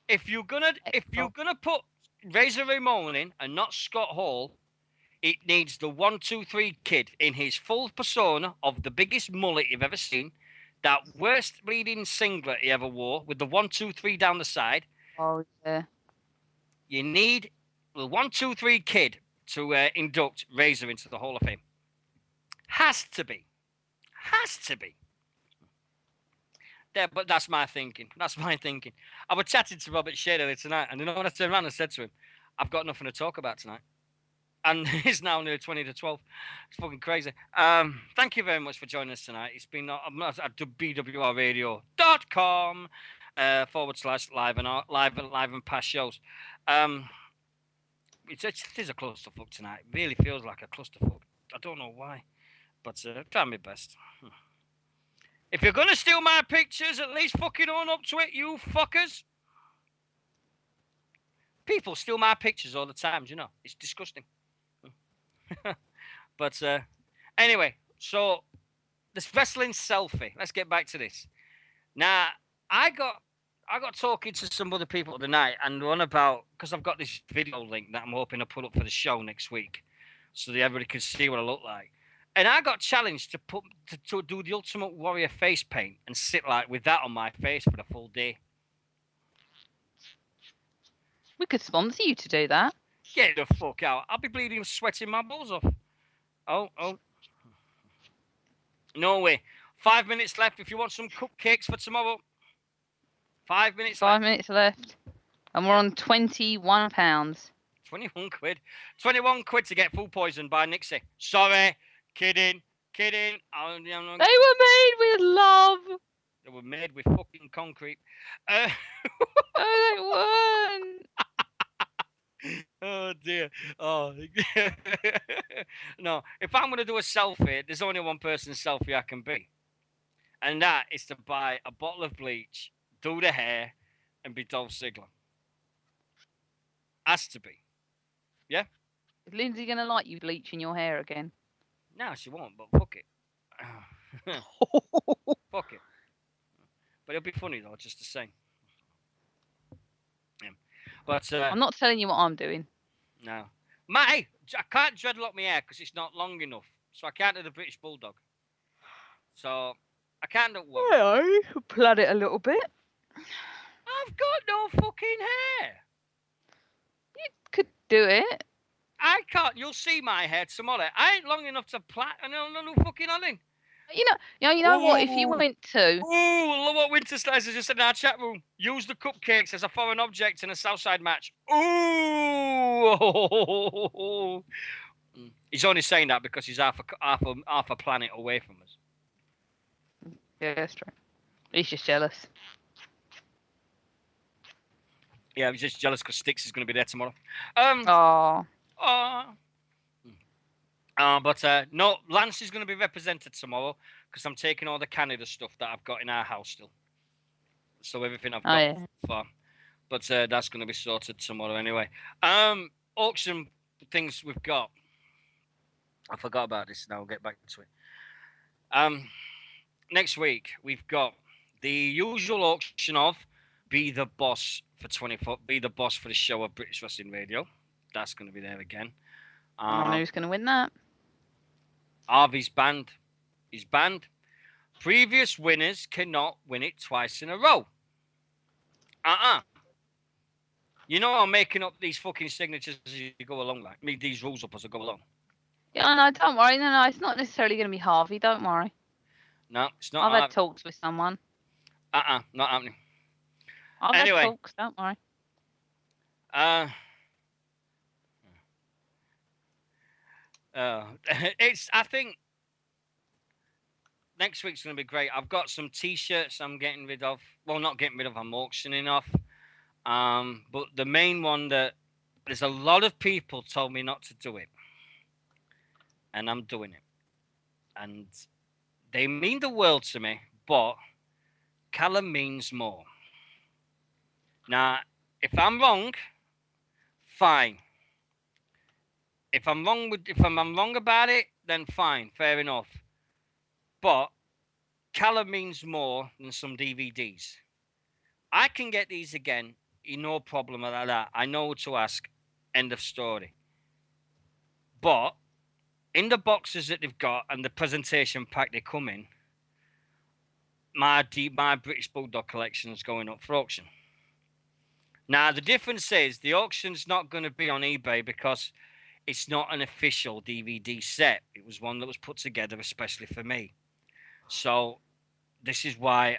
If you're gonna put Razor Ramon in and not Scott Hall, it needs the 1, 2, 3 Kid in his full persona of the biggest mullet you've ever seen, that worst bleeding singlet he ever wore with the 1, 2, 3 down the side. Oh yeah. You need the 1, 2, 3 Kid to induct Razor into the Hall of Fame. Has to be. There, but that's my thinking. I was chatting to Robert Shea earlier tonight, and you know what I turned around and said to him? I've got nothing to talk about tonight. And it's now nearly 20 to 12. It's fucking crazy. Thank you very much for joining us tonight. It's been at bwrradio.com /live and past shows. It is a clusterfuck tonight. It really feels like a clusterfuck. I don't know why, but try my best. If you're gonna steal my pictures, at least fucking own up to it, you fuckers. People steal my pictures all the time, you know. It's disgusting. But anyway, so this wrestling selfie. Let's get back to this. Now, I got talking to some other people tonight and one about, because I've got this video link that I'm hoping to put up for the show next week, so that everybody can see what I look like. And I got challenged to do the Ultimate Warrior face paint and sit like with that on my face for the full day. We could sponsor you to do that. Get the fuck out! I'll be bleeding, sweating my balls off. Oh. No way. 5 minutes left if you want some cupcakes for tomorrow. 5 minutes 5 minutes left. And we're on £21. 21 quid. 21 quid to get food poisoned by Nixy. Sorry. Kidding. They were made with love. They were made with fucking concrete. Oh, they weren't. Oh dear. Oh. No, if I'm going to do a selfie, there's only one person selfie I can be. And that is to buy a bottle of bleach, do the hair, and be Dolph Ziggler. Has to be. Yeah? Is Lindsay going to like you bleaching your hair again? No, she won't, but fuck it. Fuck it. But it'll be funny, though, just the same. Yeah. But I'm not telling you what I'm doing. No. I can't dreadlock my hair because it's not long enough. So I can't do the British Bulldog. So I can't do one. Hello. Plait it a little bit. I've got no fucking hair. You could do it. I can't. You'll see my hair tomorrow. I ain't long enough to plait. I know no fucking on in. You know what? If you went to... Ooh, look what Winter Slices just said in our chat room. Use the cupcakes as a foreign object in a Southside match. Ooh. He's only saying that because he's half a planet away from us. Yeah, that's true. He's just jealous. Yeah, he's just jealous because Styx is going to be there tomorrow. But no, Lance is going to be represented tomorrow because I'm taking all the Canada stuff that I've got in our house still. So everything I've got far. But that's going to be sorted tomorrow anyway. Auction things we've got. I forgot about this now. We'll get back to it. Next week, we've got the usual auction of Be the Boss for 24. Be the Boss for the show of British Wrestling Radio. That's going to be there again. I don't know who's going to win that. Harvey's banned. He's banned. Previous winners cannot win it twice in a row. You know I'm making up these fucking signatures as you go along, like me these rules up as I go along. Yeah, no, don't worry. No, it's not necessarily going to be Harvey. Don't worry. No, it's not. I've had talks with someone. Not happening. I've had talks. Don't worry. I think next week's going to be great. I've got some T-shirts I'm getting rid of. Well, not getting rid of. I'm auctioning off. But the main one that there's a lot of people told me not to do it, and I'm doing it, and they mean the world to me. But Callum means more. Now, if I'm wrong, fine. If I'm wrong about it, then fine, fair enough. But Callum means more than some DVDs. I can get these again, no problem like that. I know what to ask. End of story. But in the boxes that they've got and the presentation pack they come in, my British Bulldog collection is going up for auction. Now the difference is the auction's not going to be on eBay because it's not an official DVD set. It was one that was put together especially for me. So this is why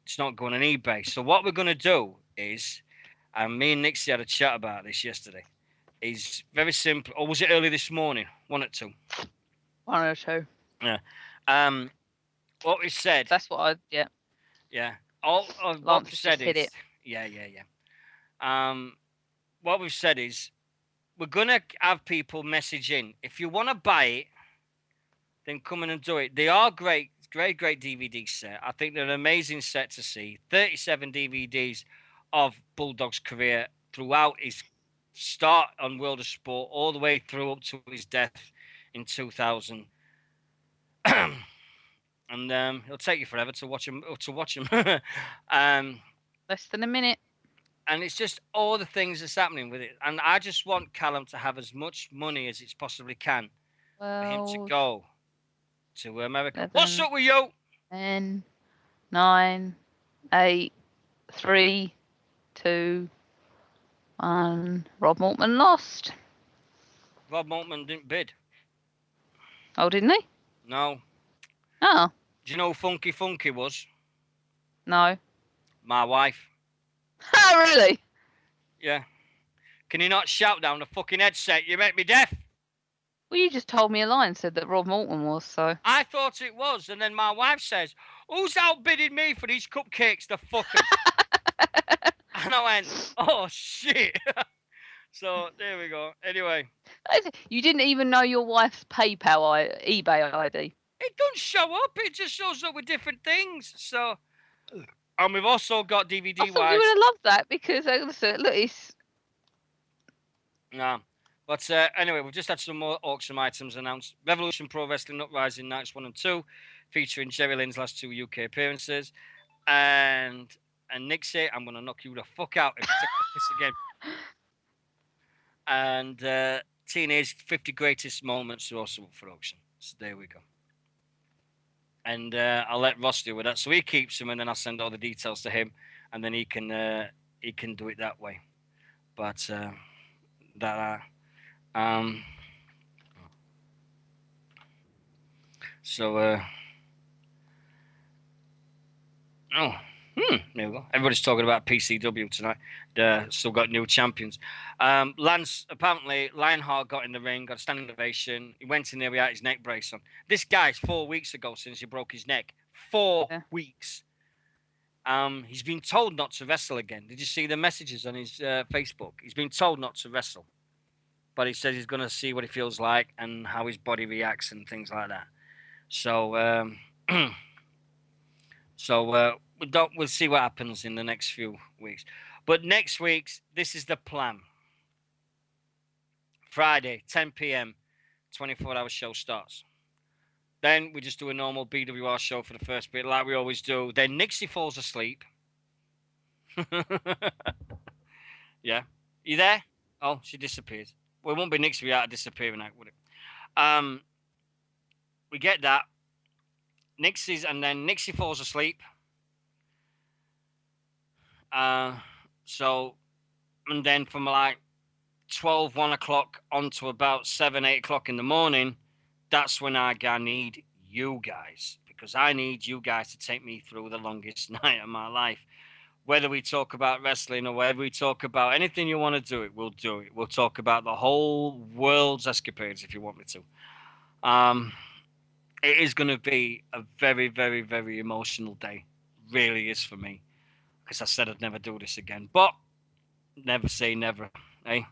it's not going on eBay. So what we're going to do is, and me and Nixy had a chat about this yesterday, is very simple. Or was it early this morning? 1 or 2? 1 or 2. Yeah. What we said. That's what I. Yeah. Yeah. What we said is. Hit it. Yeah. What we've said is, we're gonna have people message in. If you want to buy it, then come in and do it. They are great great DVD set. I think they're an amazing set to see. 37 DVDs of Bulldog's career throughout his start on World of Sport all the way through up to his death in 2000. And it'll take you forever to watch him. Less than a minute. And it's just all the things that's happening with it. And I just want Callum to have as much money as it possibly can for him to go to America. 11, What's up with you? 10, 9, 8, 3, 2, 1. Rob Mortman lost. Rob Mortman didn't bid. Oh, didn't he? No. Oh. Do you know who Funky was? No. My wife. Oh, really? Yeah. Can you not shout down the fucking headset? You make me deaf. Well, you just told me a lie and said that Rob Morton was, so. I thought it was, and then my wife says, "Who's outbidding me for these cupcakes, the fuckers?" And I went, "Oh, shit." So, there we go. Anyway. You didn't even know your wife's PayPal eBay ID. It doesn't show up. It just shows up with different things. So, and we've also got DVD I thought you would have loved that because, look, it's... No. But anyway, we've just had some more auction items announced. Revolution Pro Wrestling Uprising Nights 1 and 2, featuring Jerry Lynn's last 2 UK appearances. And Nixy, I'm going to knock you the fuck out if you take this again. And TNA's 50 Greatest Moments are also up for auction. So there we go. And I'll let Ross deal with that. So he keeps them, and then I'll send all the details to him, and then he can do it that way. But there we go. Everybody's talking about PCW tonight. Still got new champions. Lance, apparently, Lionheart got in the ring, got a standing ovation. He went in there without his neck brace on. This guy's 4 weeks ago since he broke his neck. 4 weeks. He's been told not to wrestle again. Did you see the messages on his Facebook? He's been told not to wrestle. But he says he's going to see what he feels like and how his body reacts and things like that. So, we'll see what happens in the next few weeks. But next week's, this is the plan. Friday, 10 p.m., 24-hour show starts. Then we just do a normal BWR show for the first bit, like we always do. Then Nixy falls asleep. Yeah. You there? Oh, she disappeared. Well, it won't be Nixy without a disappearing act, would it? We get that. And then Nixy falls asleep. And then from like 12, 1 o'clock on to about 7, 8 o'clock in the morning, that's when I need you guys, because I need you guys to take me through the longest night of my life. Whether we talk about wrestling or whether we talk about anything you want to do, we'll do it. We'll talk about the whole world's escapades if you want me to. It is going to be a very, very, very emotional day. Really is for me. Because I said I'd never do this again. But never say never, eh?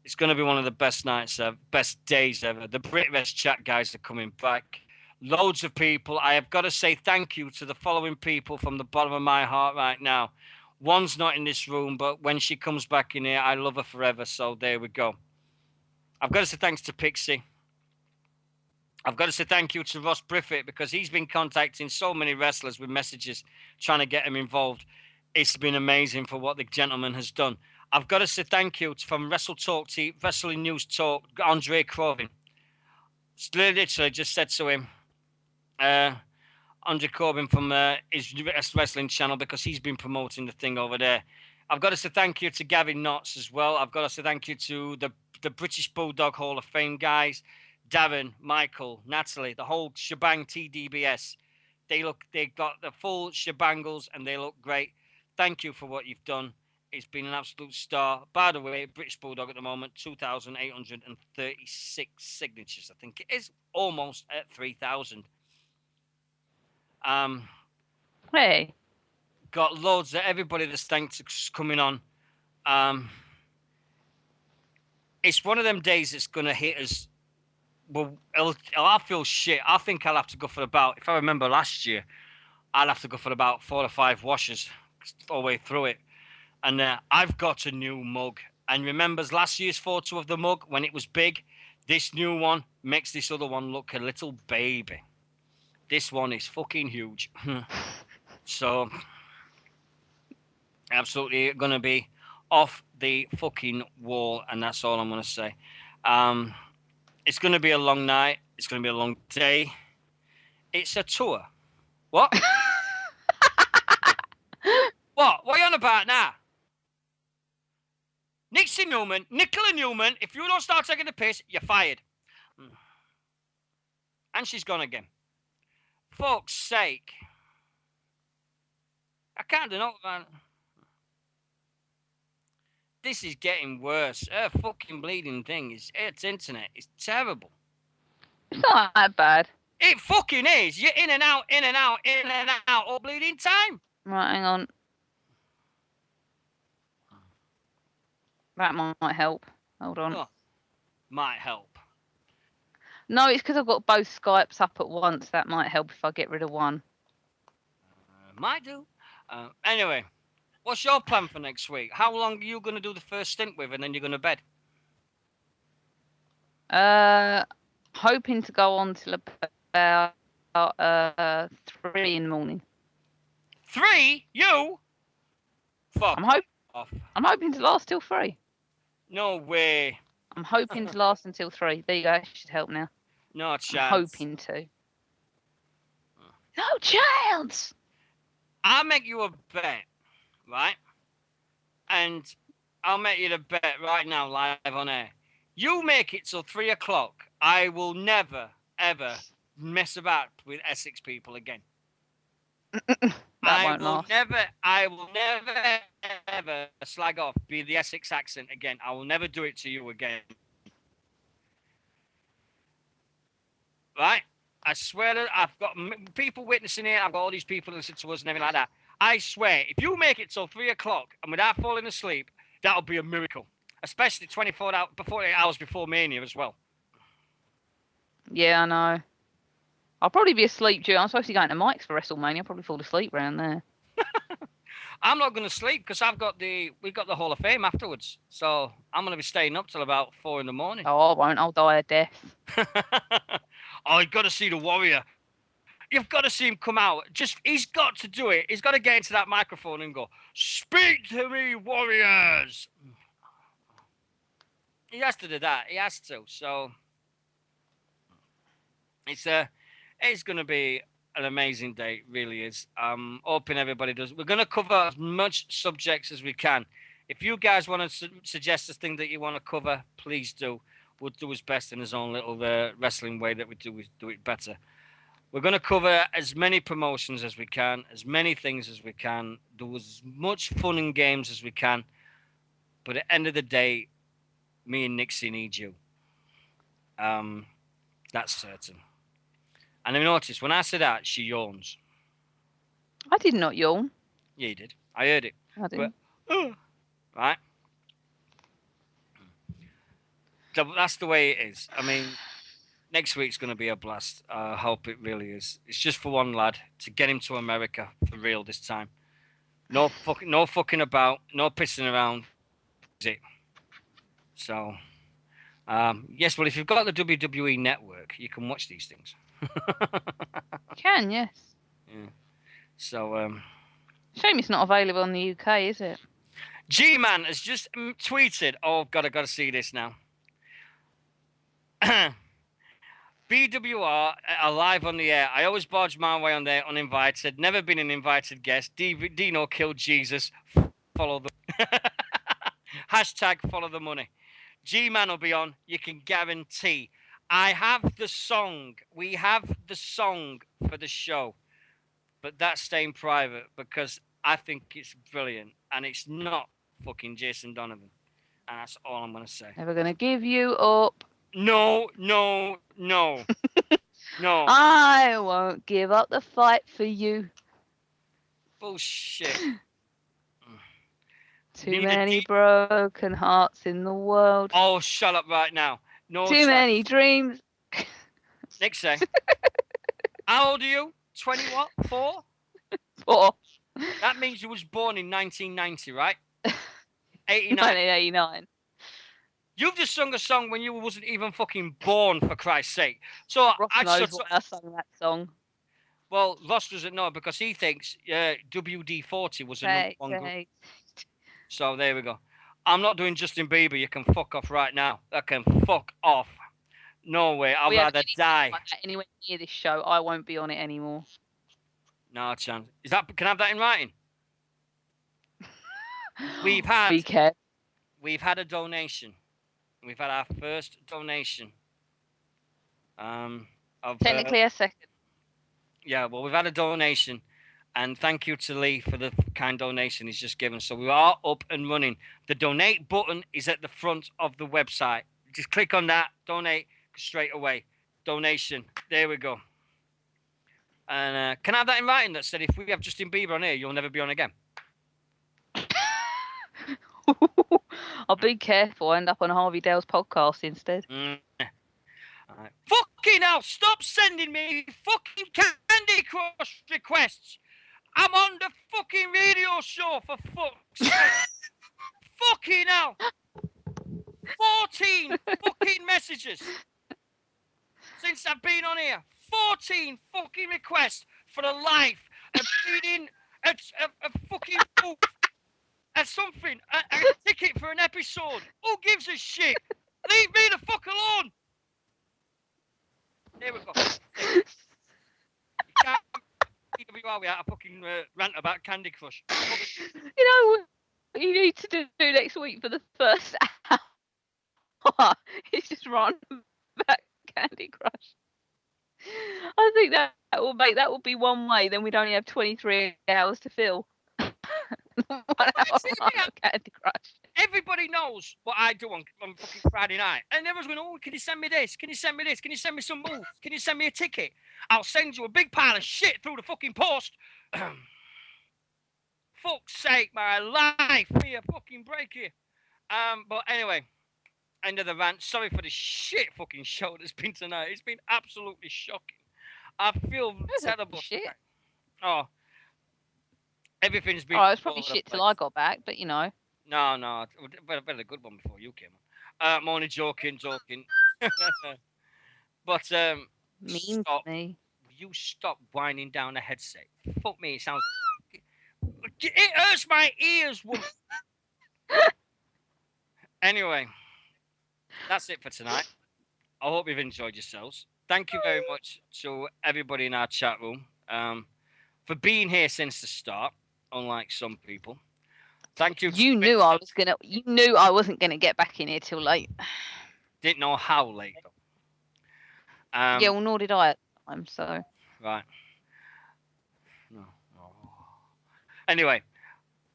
It's going to be one of the best nights ever, best days ever. The BritRest chat guys are coming back. Loads of people. I have got to say thank you to the following people from the bottom of my heart right now. One's not in this room, but when she comes back in here, I love her forever. So there we go. I've got to say thanks to Pixie. I've got to say thank you to Ross Briffett, because he's been contacting so many wrestlers with messages trying to get them involved. It's been amazing for what the gentleman has done. I've got to say thank you from Wrestle Talk, Wrestling News Talk, Andre Corbin. Literally just said to him, Andre Corbin from his wrestling channel, because he's been promoting the thing over there. I've got to say thank you to Gavin Knotts as well. I've got to say thank you to the British Bulldog Hall of Fame guys, Darren, Michael, Natalie, the whole shebang TDBS. They got the full shebangles and they look great. Thank you for what you've done. It's been an absolute star. By the way, British Bulldog at the moment, 2,836 signatures. I think it is almost at 3,000. Hey. Got loads of everybody that's thanks coming on. It's one of them days that's going to hit us well, I'll feel shit. I think I'll have to go for about, if I remember last year, I'll have to go for about 4 or 5 washes all the way through it. And I've got a new mug. And remembers last year's photo of the mug when it was big? This new one makes this other one look a little baby. This one is fucking huge. So, absolutely going to be off the fucking wall. And that's all I'm going to say. It's going to be a long night. It's going to be a long day. It's a tour. What? What? What are you on about now? Nicola Newman, if you don't start taking the piss, you're fired. And she's gone again. Fuck's sake. I can't do nothing, man. This is getting worse. Her fucking bleeding thing it's internet. It's terrible. It's not that bad. It fucking is. You're in and out, in and out, in and out all bleeding time. Right, hang on. That might help. Hold on. Oh, might help. No, it's because I've got both Skypes up at once. That might help if I get rid of one. Might do. Anyway, what's your plan for next week? How long are you going to do the first stint with, and then you're going to bed? Hoping to go on till about 3 in the morning. 3? You? Fuck. I'm hoping to last till 3. No way. I'm hoping to last until 3. There you go. That should help now. No chance. I'm hoping to. No chance. I'll make you a bet, right? And I'll make you the bet right now, live on air. You make it till 3 o'clock. I will never, ever mess about with Essex people again. I will never, ever slag off, be the Essex accent again. I will never do it to you again. Right? I swear that I've got people witnessing it. I've got all these people listening to us and everything like that. I swear, if you make it till 3 o'clock and without falling asleep, that'll be a miracle. Especially 48 hours before Mania as well. Yeah, I know. I'll probably be asleep I'm supposed to be going to Mike's for WrestleMania. I'll probably fall asleep around there. I'm not going to sleep because we've got the Hall of Fame afterwards. So I'm going to be staying up till about 4 in the morning. Oh, I won't. I'll die a death. Oh, you've got to see the Warrior. You've got to see him come out. He's got to do it. He's got to get into that microphone and go, "Speak to me, Warriors." He has to do that. He has to. So it's going to be an amazing day. It really is. Hoping everybody does. We're going to cover as much subjects as we can. If you guys want to suggest a thing that you want to cover, please do. We'll do his best in his own little wrestling way that we do it better. We're going to cover as many promotions as we can, as many things as we can, do as much fun and games as we can. But at the end of the day, me and Nixy need you. That's certain. And I noticed when I said that, she yawns. I did not yawn. Yeah, you did. I heard it. I did. Right? So that's the way it is. I mean, next week's going to be a blast. I hope it really is. It's just for one lad to get him to America for real this time. No fucking about. No pissing around. Is it? So, yes. Well, if you've got the WWE Network, you can watch these things. You can, yes. Yeah. So, shame it's not available in the UK, is it? G-Man has just tweeted. Oh God, I got to see this now. BWR are live on the air. I always barge my way on there uninvited. Never been an invited guest. Dino killed Jesus. Follow the hashtag follow the money. G-Man will be on. You can guarantee. I have the song. We have the song for the show. But that's staying private because I think it's brilliant. And it's not fucking Jason Donovan. And that's all I'm going to say. Never going to give you up. No. No. I won't give up the fight for you. Bullshit. Too many broken hearts in the world. Oh, shut up right now. No. Too many dreams. Nixy. How old are you? 20 what? 4? 4. That means you was born in 1990, right? 89. 1989. You've just sung a song when you wasn't even fucking born, for Christ's sake. So Ross knows why I sung that song. Well, Ross doesn't know because he thinks WD-40 was a number 1 group. So there we go. I'm not doing Justin Bieber. You can fuck off right now. That can fuck off. No way. I'd rather die. Like anywhere near this show, I won't be on it anymore. No chance. Can I have that in writing? We've had a donation. We've had our first donation. Technically a second. Yeah, well, we've had a donation, and thank you to Lee for the kind donation he's just given. So we are up and running. The donate button is at the front of the website. Just click on that, donate straight away. Donation. There we go. And can I have that in writing that said if we have Justin Bieber on here, you'll never be on again? I'll be careful. I end up on Harvey Dale's podcast instead. Right. Fucking hell, stop sending me fucking Candy Crush requests. I'm on the fucking radio show, for fuck's sake. Fucking hell. 14 fucking messages since I've been on here. 14 fucking requests for a life, a bleeding, a fucking booth, something, a ticket for an episode. Who gives a shit? Leave me the fuck alone. There we go. We had a fucking rant about Candy Crush. You know what you need to do next week for the first hour is just run back Candy Crush. I think that will be one way. Then we'd only have 23 hours to fill. 1 hour Candy Crush. Everybody knows what I do on fucking Friday night. And everyone's going, oh, can you send me this? Can you send me this? Can you send me some moves? Can you send me a ticket? I'll send you a big pile of shit through the fucking post. Fuck's sake, my life. Me a fucking break here. But anyway, end of the rant. Sorry for the shit fucking show that's been tonight. It's been absolutely shocking. I feel terrible. Shit. Oh. Everything's been... Oh, it was probably shit till I got back, but you know. No. Better a good one before you came on. I'm only joking. But, mean stop. to me. You stop whining down the headset. Fuck me, it sounds... It hurts my ears, woman. Anyway, that's it for tonight. I hope you've enjoyed yourselves. Thank you very much to everybody in our chat room for being here since the start, unlike some people. Thank you. You knew I wasn't gonna get back in here till late. Didn't know how late though. Yeah, well, nor did I at the time. So. Right. No. Anyway,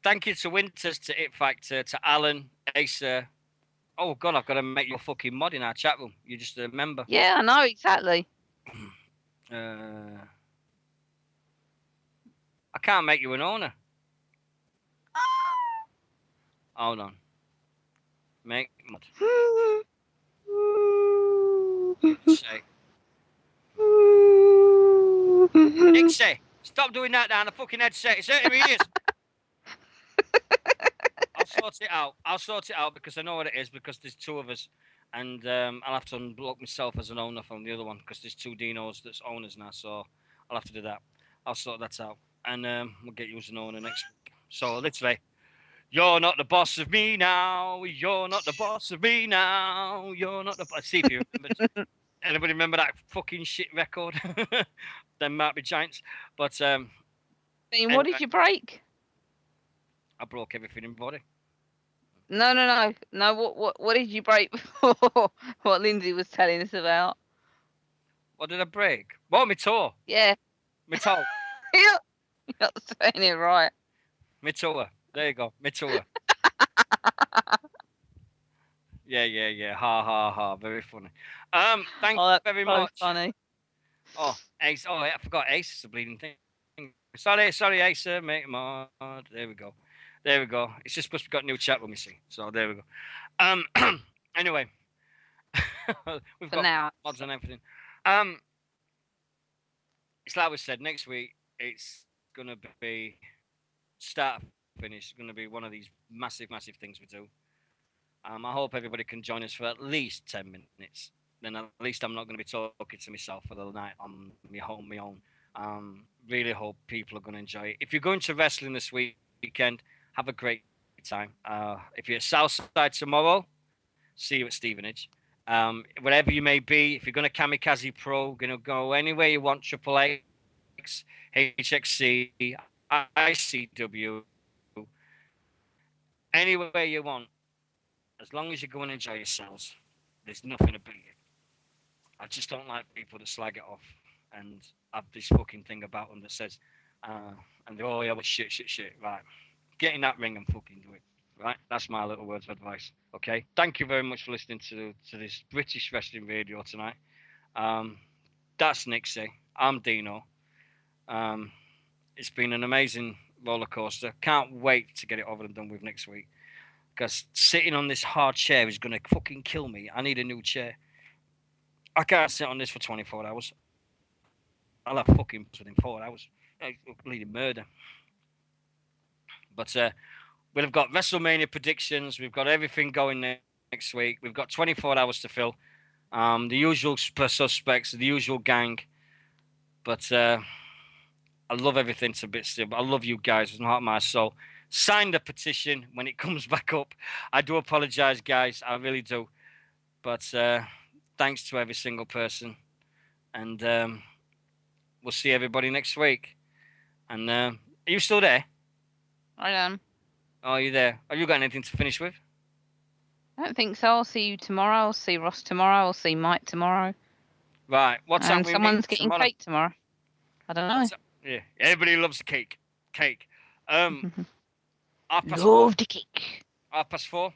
thank you to Winters, to It Factor, to Alan, Acer. Oh God, I've got to make you a fucking mod in our chat room. You're just a member. Yeah, I know exactly. I can't make you an owner. Hold on. Make mod. Say. Nixy, stop doing that down the fucking headset. It's hurting my ears. I'll sort it out because I know what it is because there's 2 of us. And I'll have to unblock myself as an owner from the other one because there's 2 Dinos that's owners now. So I'll have to do that. I'll sort that out. And we'll get you as an owner next week. So literally, you're not the boss of me now. You're not the boss of me now. You're not the boss. See if you remember. Anybody remember that fucking shit record? Them might be giants. But anyway, what did you break? I broke everything in body. No. What did you break before? What Lindsay was telling us about? What did I break? Well, my toe. Yeah. My toe. You're not saying it right. My toe. There you go. My toe. Yeah. Ha. Very funny. Thank you very much. Funny. Oh, Ace. Oh, I forgot Ace is a bleeding thing. Sorry, Ace. Make mod. There we go. It's just supposed to be got a new chat room, you see. So there we go. Anyway, we've got now mods and everything. it's like we said, next week it's gonna be start finish. It's gonna be one of these massive things we do. I hope everybody can join us for at least 10 minutes. Then at least I'm not going to be talking to myself for the night on my own. Really hope people are going to enjoy it. If you're going to wrestling this weekend, have a great time. If you're at Southside tomorrow, see you at Stevenage. Wherever you may be, if you're going to Kamikaze Pro, going to go anywhere you want, Triple X, HXC, ICW, anywhere you want, as long as you go and enjoy yourselves, there's nothing to beat it. I just don't like people that slag it off and have this fucking thing about them that says, and they're all, yeah, but shit. Right. Get in that ring and fucking do it. Right? That's my little words of advice. Okay? Thank you very much for listening to this British Wrestling Radio tonight. That's Nixy. I'm Deano. It's been an amazing roller coaster. Can't wait to get it over and done with next week. Because sitting on this hard chair is going to fucking kill me. I need a new chair. I can't sit on this for 24 hours. I'll have fucking within 4 hours. Bleeding murder. But we've got WrestleMania predictions. We've got everything going next week. We've got 24 hours to fill. The usual suspects, the usual gang. But I love everything to bits still. But I love you guys from the heart of my soul. Sign the petition when it comes back up. I do apologize, guys. I really do. But thanks to every single person. And we'll see everybody next week. And are you still there? I am. Oh, are you there? Have you got anything to finish with? I don't think so. I'll see you tomorrow. I'll see Ross tomorrow. I'll see Mike tomorrow. Right. What time? And someone's getting cake tomorrow. I don't know. Yeah. Everybody loves the cake. Love the cake. 4:30?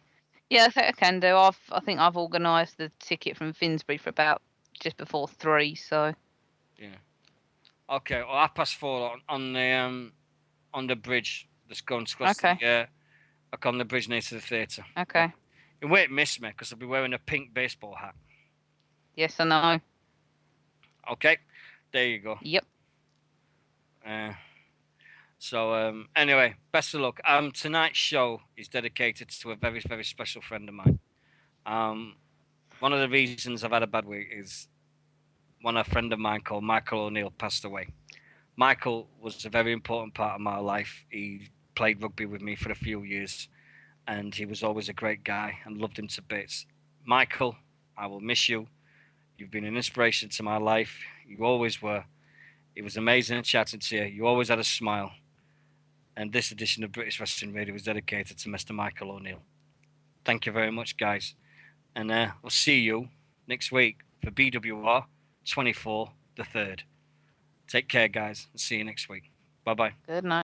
Yeah, I think I can do. I think I've organised the ticket from Finsbury for about just before 3. So. Yeah. Okay. Well, 4:30 on the bridge that's going across the on the bridge near to the theatre. Okay. You won't miss me because I'll be wearing a pink baseball hat. Yes, I know. Okay. There you go. Yep. So anyway, best of luck. Tonight's show is dedicated to a very, very special friend of mine. One of the reasons I've had a bad week is a friend of mine called Michael O'Neill passed away. Michael was a very important part of my life. He played rugby with me for a few years, and he was always a great guy and loved him to bits. Michael, I will miss you. You've been an inspiration to my life. You always were. It was amazing chatting to you. You always had a smile. And this edition of British Wrestling Radio was dedicated to Mr. Michael O'Neill. Thank you very much, guys. And we'll see you next week for BWR 24, the 3rd. Take care, guys, and see you next week. Bye-bye. Good night.